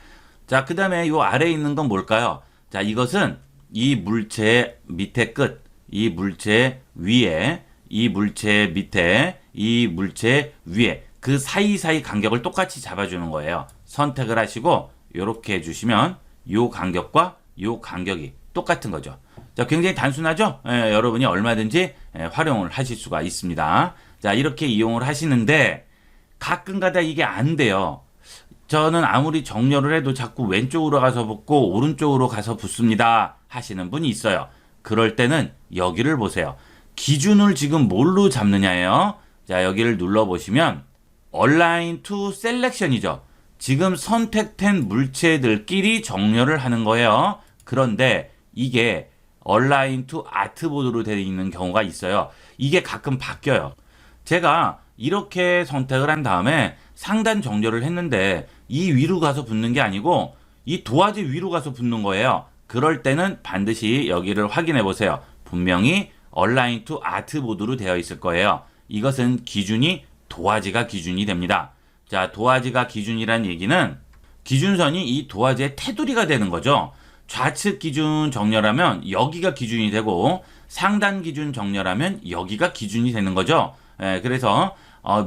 자, 그 다음에 이 아래에 있는 건 뭘까요? 자, 이것은 이 물체의 밑에 끝, 이 물체 위에, 이 물체 밑에, 이 물체 위에 그 사이사이 간격을 똑같이 잡아주는 거예요. 선택을 하시고 이렇게 해주시면 이 간격과 이 간격이 똑같은 거죠. 자, 굉장히 단순하죠? 여러분이 얼마든지 활용을 하실 수가 있습니다. 자, 이렇게 이용을 하시는데 가끔가다 이게 안 돼요. 저는 아무리 정렬을 해도 자꾸 왼쪽으로 가서 붙고 오른쪽으로 가서 붙습니다 하시는 분이 있어요. 그럴 때는 여기를 보세요. 기준을 지금 뭘로 잡느냐예요. 자, 여기를 눌러보시면 Align to Selection이죠. 지금 선택된 물체들끼리 정렬을 하는 거예요. 그런데 이게 얼라인 투 아트보드로 되어 있는 경우가 있어요. 이게 가끔 바뀌어요. 제가 이렇게 선택을 한 다음에 상단 정렬을 했는데 이 위로 가서 붙는 게 아니고 이 도화지 위로 가서 붙는 거예요. 그럴 때는 반드시 여기를 확인해 보세요. 분명히 얼라인 투 아트보드로 되어 있을 거예요. 이것은 기준이 도화지가 기준이 됩니다. 자, 도화지가 기준이란 얘기는 기준선이 이 도화지의 테두리가 되는 거죠. 좌측 기준 정렬하면 여기가 기준이 되고 상단 기준 정렬하면 여기가 기준이 되는 거죠. 그래서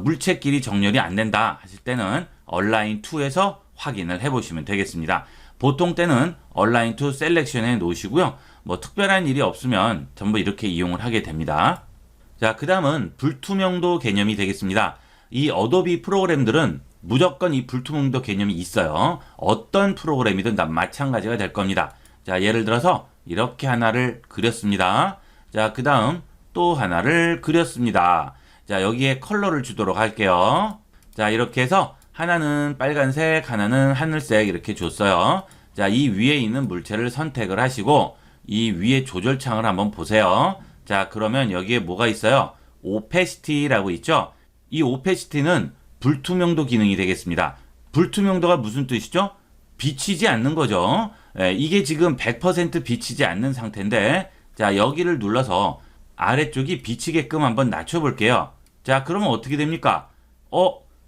물체끼리 정렬이 안 된다 하실 때는 얼라인 2에서 확인을 해보시면 되겠습니다. 보통 때는 얼라인 2 셀렉션에 놓으시고요. 뭐 특별한 일이 없으면 전부 이렇게 이용을 하게 됩니다. 자, 그 다음은 불투명도 개념이 되겠습니다. 이 어도비 프로그램들은 무조건 이 불투명도 개념이 있어요. 어떤 프로그램이든 다 마찬가지가 될 겁니다. 자, 예를 들어서 이렇게 하나를 그렸습니다. 자, 그 다음 또 하나를 그렸습니다. 자, 여기에 컬러를 주도록 할게요. 자, 이렇게 해서 하나는 빨간색, 하나는 하늘색 이렇게 줬어요. 자, 이 위에 있는 물체를 선택을 하시고 이 위에 조절창을 한번 보세요. 자, 그러면 여기에 뭐가 있어요? 오페시티라고 있죠? 이 오페시티는 불투명도 기능이 되겠습니다. 불투명도가 무슨 뜻이죠? 비치지 않는 거죠. 이게 지금 100% 비치지 않는 상태인데, 자, 여기를 눌러서 아래쪽이 비치게끔 한번 낮춰볼게요. 자, 그러면 어떻게 됩니까?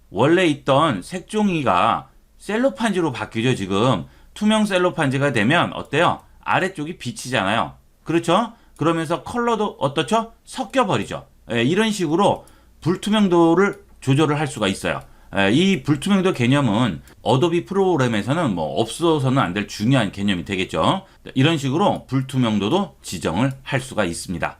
원래 있던 색종이가 셀로판지로 바뀌죠, 지금. 투명 셀로판지가 되면 어때요? 아래쪽이 비치잖아요. 그렇죠? 그러면서 컬러도 어떻죠? 섞여버리죠. 이런 식으로 불투명도를 조절을 할 수가 있어요. 이 불투명도 개념은 어도비 프로그램에서는 뭐 없어서는 안 될 중요한 개념이 되겠죠. 이런 식으로 불투명도도 지정을 할 수가 있습니다.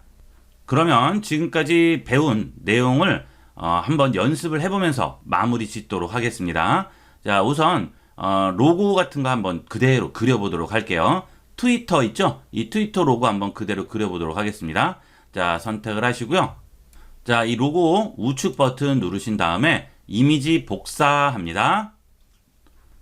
그러면 지금까지 배운 내용을 한번 연습을 해보면서 마무리 짓도록 하겠습니다. 자, 우선 로고 같은 거 한번 그대로 그려보도록 할게요. 트위터 있죠? 이 트위터 로고 한번 그대로 그려보도록 하겠습니다. 자, 선택을 하시고요. 자, 이 로고 우측 버튼 누르신 다음에 이미지 복사합니다.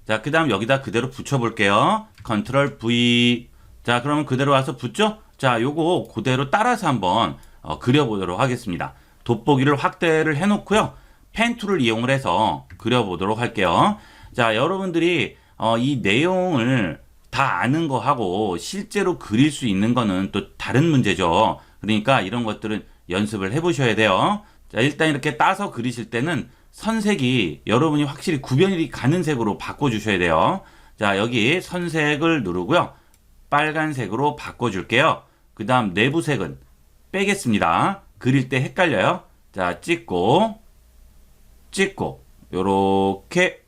자, 그 다음 여기다 그대로 붙여볼게요. 컨트롤 V. 자, 그러면 그대로 와서 붙죠? 자, 요거 그대로 따라서 한번 그려보도록 하겠습니다. 돋보기를 확대를 해놓고요. 펜 툴을 이용을 해서 그려보도록 할게요. 자, 여러분들이 이 내용을 다 아는 거 하고 실제로 그릴 수 있는 거는 또 다른 문제죠. 그러니까 이런 것들은 연습을 해보셔야 돼요. 자, 일단 이렇게 따서 그리실 때는 선색이 여러분이 확실히 구별이 가는 색으로 바꿔주셔야 돼요. 자, 여기 선색을 누르고요. 빨간색으로 바꿔줄게요. 그 다음 내부색은 빼겠습니다. 그릴 때 헷갈려요. 자, 찍고 요렇게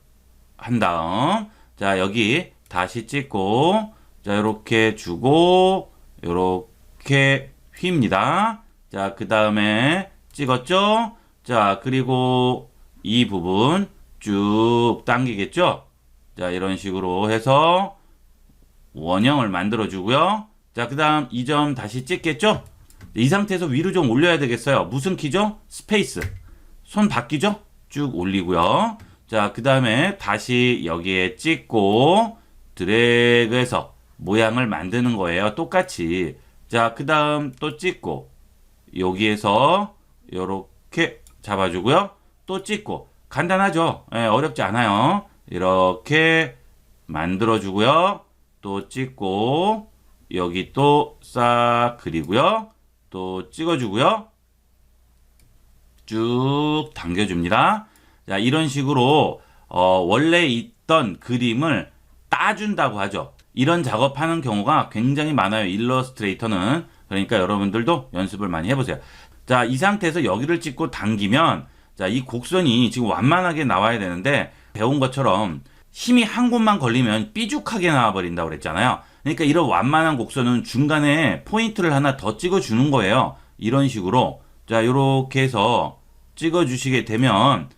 한 다음, 자, 여기 다시 찍고, 자, 요렇게 주고 요렇게 휩니다. 자, 그 다음에 찍었죠? 자, 그리고 이 부분 쭉 당기겠죠? 자, 이런 식으로 해서 원형을 만들어 주고요. 자, 그 다음 이 점 다시 찍겠죠? 이 상태에서 위로 좀 올려야 되겠어요. 무슨 키죠? 스페이스. 손 바뀌죠? 쭉 올리고요. 자, 그 다음에 다시 여기에 찍고 드래그해서 모양을 만드는 거예요. 똑같이. 자, 그 다음 또 찍고 여기에서 이렇게 잡아주고요. 또 찍고. 간단하죠? 어렵지 않아요. 이렇게 만들어주고요. 또 찍고 여기 또 싹 그리고요. 또 찍어주고요. 쭉 당겨줍니다. 자, 이런 식으로 원래 있던 그림을 따준다고 하죠. 이런 작업하는 경우가 굉장히 많아요. 일러스트레이터는. 그러니까 여러분들도 연습을 많이 해보세요. 자, 이 상태에서 여기를 찍고 당기면 자, 이 곡선이 지금 완만하게 나와야 되는데 배운 것처럼 힘이 한 곳만 걸리면 삐죽하게 나와버린다고 그랬잖아요. 그러니까 이런 완만한 곡선은 중간에 포인트를 하나 더 찍어주는 거예요. 이런 식으로. 자, 요렇게 해서 찍어주시게 되면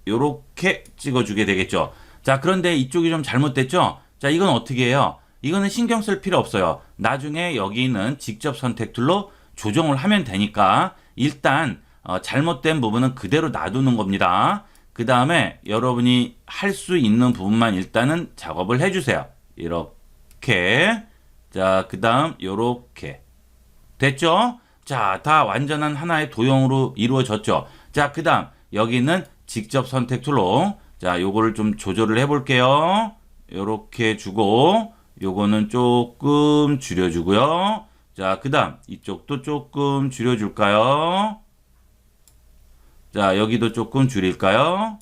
요렇게 찍어주게 되겠죠. 자, 그런데 이쪽이 좀 잘못됐죠? 자, 이건 어떻게 해요? 이거는 신경 쓸 필요 없어요. 나중에 여기 있는 직접 선택 툴로 조정을 하면 되니까 일단 잘못된 부분은 그대로 놔두는 겁니다. 그 다음에 여러분이 할 수 있는 부분만 일단은 작업을 해주세요. 이렇게. 자, 그 다음 요렇게. 됐죠? 자, 다 완전한 하나의 도형으로 이루어졌죠? 자, 그 다음 여기는 직접 선택 툴로 자, 요거를 좀 조절을 해볼게요. 요렇게 주고 요거는 조금 줄여주고요. 자, 그 다음 이쪽도 조금 줄여줄까요? 자, 여기도 조금 줄일까요?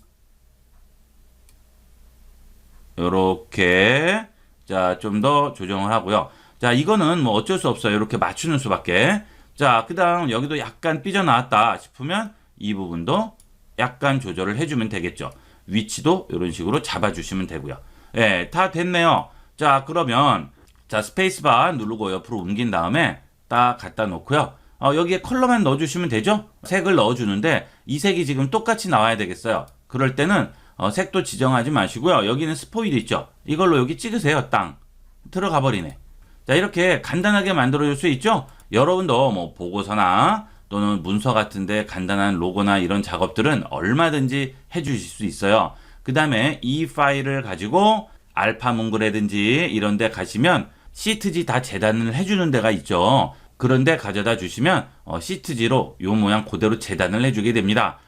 요렇게. 자, 좀 더 조정을 하고요. 자, 이거는 뭐 어쩔 수 없어요. 이렇게 맞추는 수밖에. 자, 그 다음 여기도 약간 삐져나왔다 싶으면 이 부분도 약간 조절을 해주면 되겠죠. 위치도 이런 식으로 잡아주시면 되고요. 예, 다 됐네요. 자, 그러면 자, 스페이스바 누르고 옆으로 옮긴 다음에 딱 갖다 놓고요. 여기에 컬러만 넣어주시면 되죠? 색을 넣어주는데 이 색이 지금 똑같이 나와야 되겠어요. 그럴 때는 색도 지정하지 마시고요. 여기는 스포이드 있죠? 이걸로 여기 찍으세요. 땅. 들어가 버리네. 자, 이렇게 간단하게 만들어줄 수 있죠? 여러분도 뭐 보고서나 또는 문서 같은데 간단한 로고나 이런 작업들은 얼마든지 해주실 수 있어요. 그 다음에 이 파일을 가지고 알파몽고라든지 이런 데 가시면 시트지 다 재단을 해주는 데가 있죠. 그런데 가져다 주시면 시트지로 요 모양 그대로 재단을 해주게 됩니다.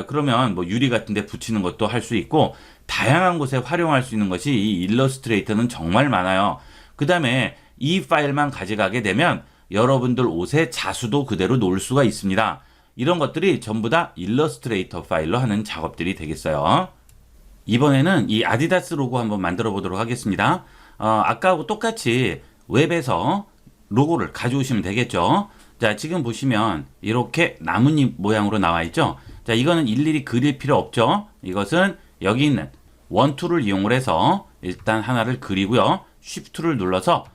그러면 뭐 유리 같은 데 붙이는 것도 할 수 있고 다양한 곳에 활용할 수 있는 것이 이 일러스트레이터는 정말 많아요. 그 다음에 이 파일만 가져가게 되면 여러분들 옷에 자수도 그대로 놓을 수가 있습니다. 이런 것들이 전부 다 일러스트레이터 파일로 하는 작업들이 되겠어요. 이번에는 이 아디다스 로고 한번 만들어 보도록 하겠습니다. 아까하고 똑같이 웹에서 로고를 가져오시면 되겠죠. 자, 지금 보시면 이렇게 나뭇잎 모양으로 나와 있죠. 자, 이거는 일일이 그릴 필요 없죠. 이것은 여기 있는 원툴을 이용을 해서 일단 하나를 그리고요. 쉬프트를 눌러서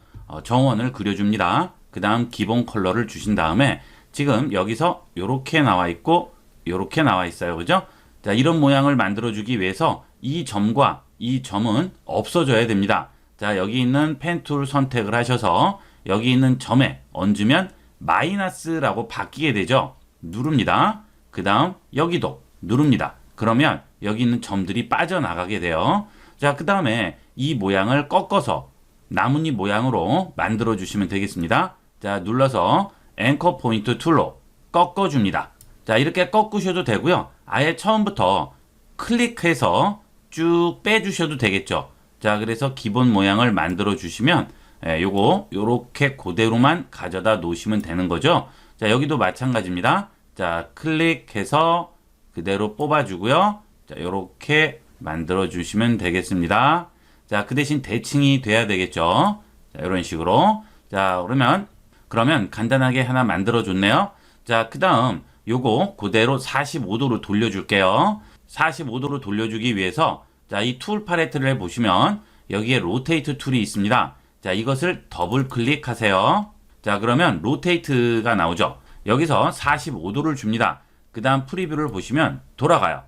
정원을 그려줍니다. 그 다음 기본 컬러를 주신 다음에 지금 여기서 이렇게 나와 있고 이렇게 나와 있어요. 그죠? 자, 이런 모양을 만들어주기 위해서 이 점과 이 점은 없어져야 됩니다. 자, 여기 있는 펜 툴 선택을 하셔서 여기 있는 점에 얹으면 마이너스라고 바뀌게 되죠. 누릅니다. 그 다음 여기도 누릅니다. 그러면 여기 있는 점들이 빠져나가게 돼요. 자, 그 다음에 이 모양을 꺾어서 나뭇잎 모양으로 만들어 주시면 되겠습니다. 자, 눌러서 앵커 포인트 툴로 꺾어 줍니다. 자, 이렇게 꺾으셔도 되고요. 아예 처음부터 클릭해서 쭉 빼주셔도 되겠죠. 자, 그래서 기본 모양을 만들어 주시면 요거 요렇게 그대로만 가져다 놓으시면 되는 거죠. 자, 여기도 마찬가지입니다. 자, 클릭해서 그대로 뽑아주고요. 자, 요렇게 만들어 주시면 되겠습니다. 자, 그 대신 대칭이 돼야 되겠죠. 자, 이런 식으로. 자, 그러면 간단하게 하나 만들어 줬네요. 자, 그 다음 요거 그대로 45도로 돌려줄게요. 45도로 돌려주기 위해서 자, 이 툴 팔레트를 보시면 여기에 로테이트 툴이 있습니다. 자, 이것을 더블 클릭하세요. 자, 그러면 로테이트가 나오죠. 여기서 45도를 줍니다. 그 다음 프리뷰를 보시면 돌아가요.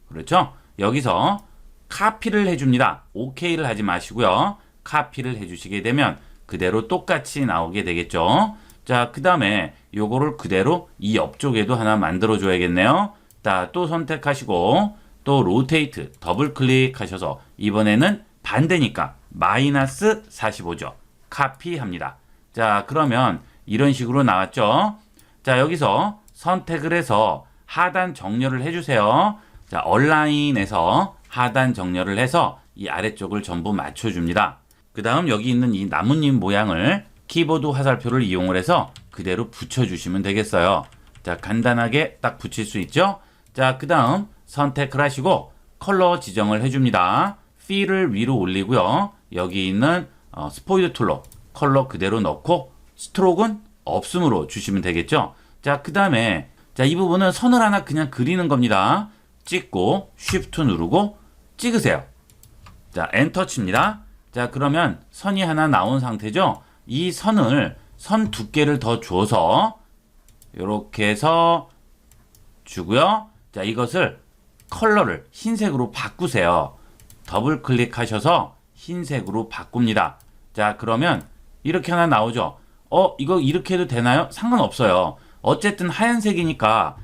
그렇죠? 여기서 카피를 해줍니다. OK를 하지 마시고요. 카피를 해주시게 되면 그대로 똑같이 나오게 되겠죠. 자, 그 다음에 요거를 그대로 이 옆쪽에도 하나 만들어 줘야겠네요. 자, 또 선택하시고 또 로테이트 더블 클릭하셔서 이번에는 반대니까 마이너스 45죠. 카피합니다. 자, 그러면 이런 식으로 나왔죠. 자, 여기서 선택을 해서 하단 정렬을 해주세요. 자, 얼라인에서 하단 정렬을 해서 이 아래쪽을 전부 맞춰줍니다. 그 다음 여기 있는 이 나뭇잎 모양을 키보드 화살표를 이용을 해서 그대로 붙여주시면 되겠어요. 자, 간단하게 딱 붙일 수 있죠. 자, 그 다음 선택을 하시고 컬러 지정을 해줍니다. 필을 위로 올리고요. 여기 있는 스포이드 툴로 컬러 그대로 넣고 스트로크는 없음으로 주시면 되겠죠. 자, 그 다음에 자, 이 부분은 선을 하나 그냥 그리는 겁니다. 찍고 쉬프트 누르고 찍으세요. 자, 엔터 칩니다. 자, 그러면 선이 하나 나온 상태죠. 이 선을 선 두께를 더 줘서 이렇게 해서 주고요. 자, 이것을 컬러를 흰색으로 바꾸세요. 더블 클릭하셔서 흰색으로 바꿉니다. 자, 그러면 이렇게 하나 나오죠. 이거 이렇게 해도 되나요? 상관없어요. 어쨌든 하얀색이니까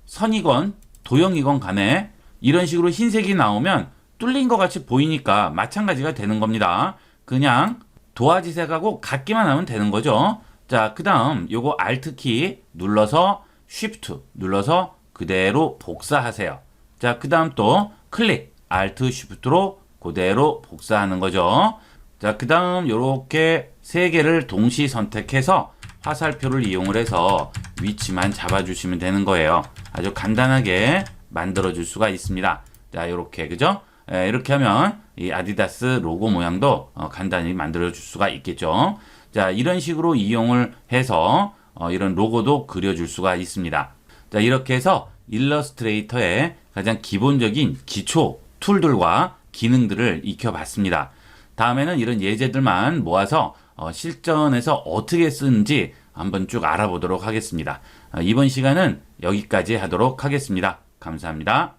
선이건 도형이건 간에 이런 식으로 흰색이 나오면 뚫린 것 같이 보이니까 마찬가지가 되는 겁니다. 그냥 도화지색하고 같기만 하면 되는 거죠. 자, 그 다음 요거 Alt 키 눌러서 Shift 눌러서 그대로 복사하세요. 자, 그 다음 또 클릭 Alt Shift로 그대로 복사하는 거죠. 자, 그 다음 요렇게 세 개를 동시 선택해서 화살표를 이용을 해서 위치만 잡아주시면 되는 거예요. 아주 간단하게 만들어 줄 수가 있습니다. 자, 요렇게 그죠? 이렇게 하면 이 아디다스 로고 모양도 간단히 만들어 줄 수가 있겠죠. 자, 이런 식으로 이용을 해서 이런 로고도 그려줄 수가 있습니다. 자, 이렇게 해서 일러스트레이터의 가장 기본적인 기초 툴들과 기능들을 익혀봤습니다. 다음에는 이런 예제들만 모아서 실전에서 어떻게 쓰는지 한번 쭉 알아보도록 하겠습니다. 이번 시간은 여기까지 하도록 하겠습니다. 감사합니다.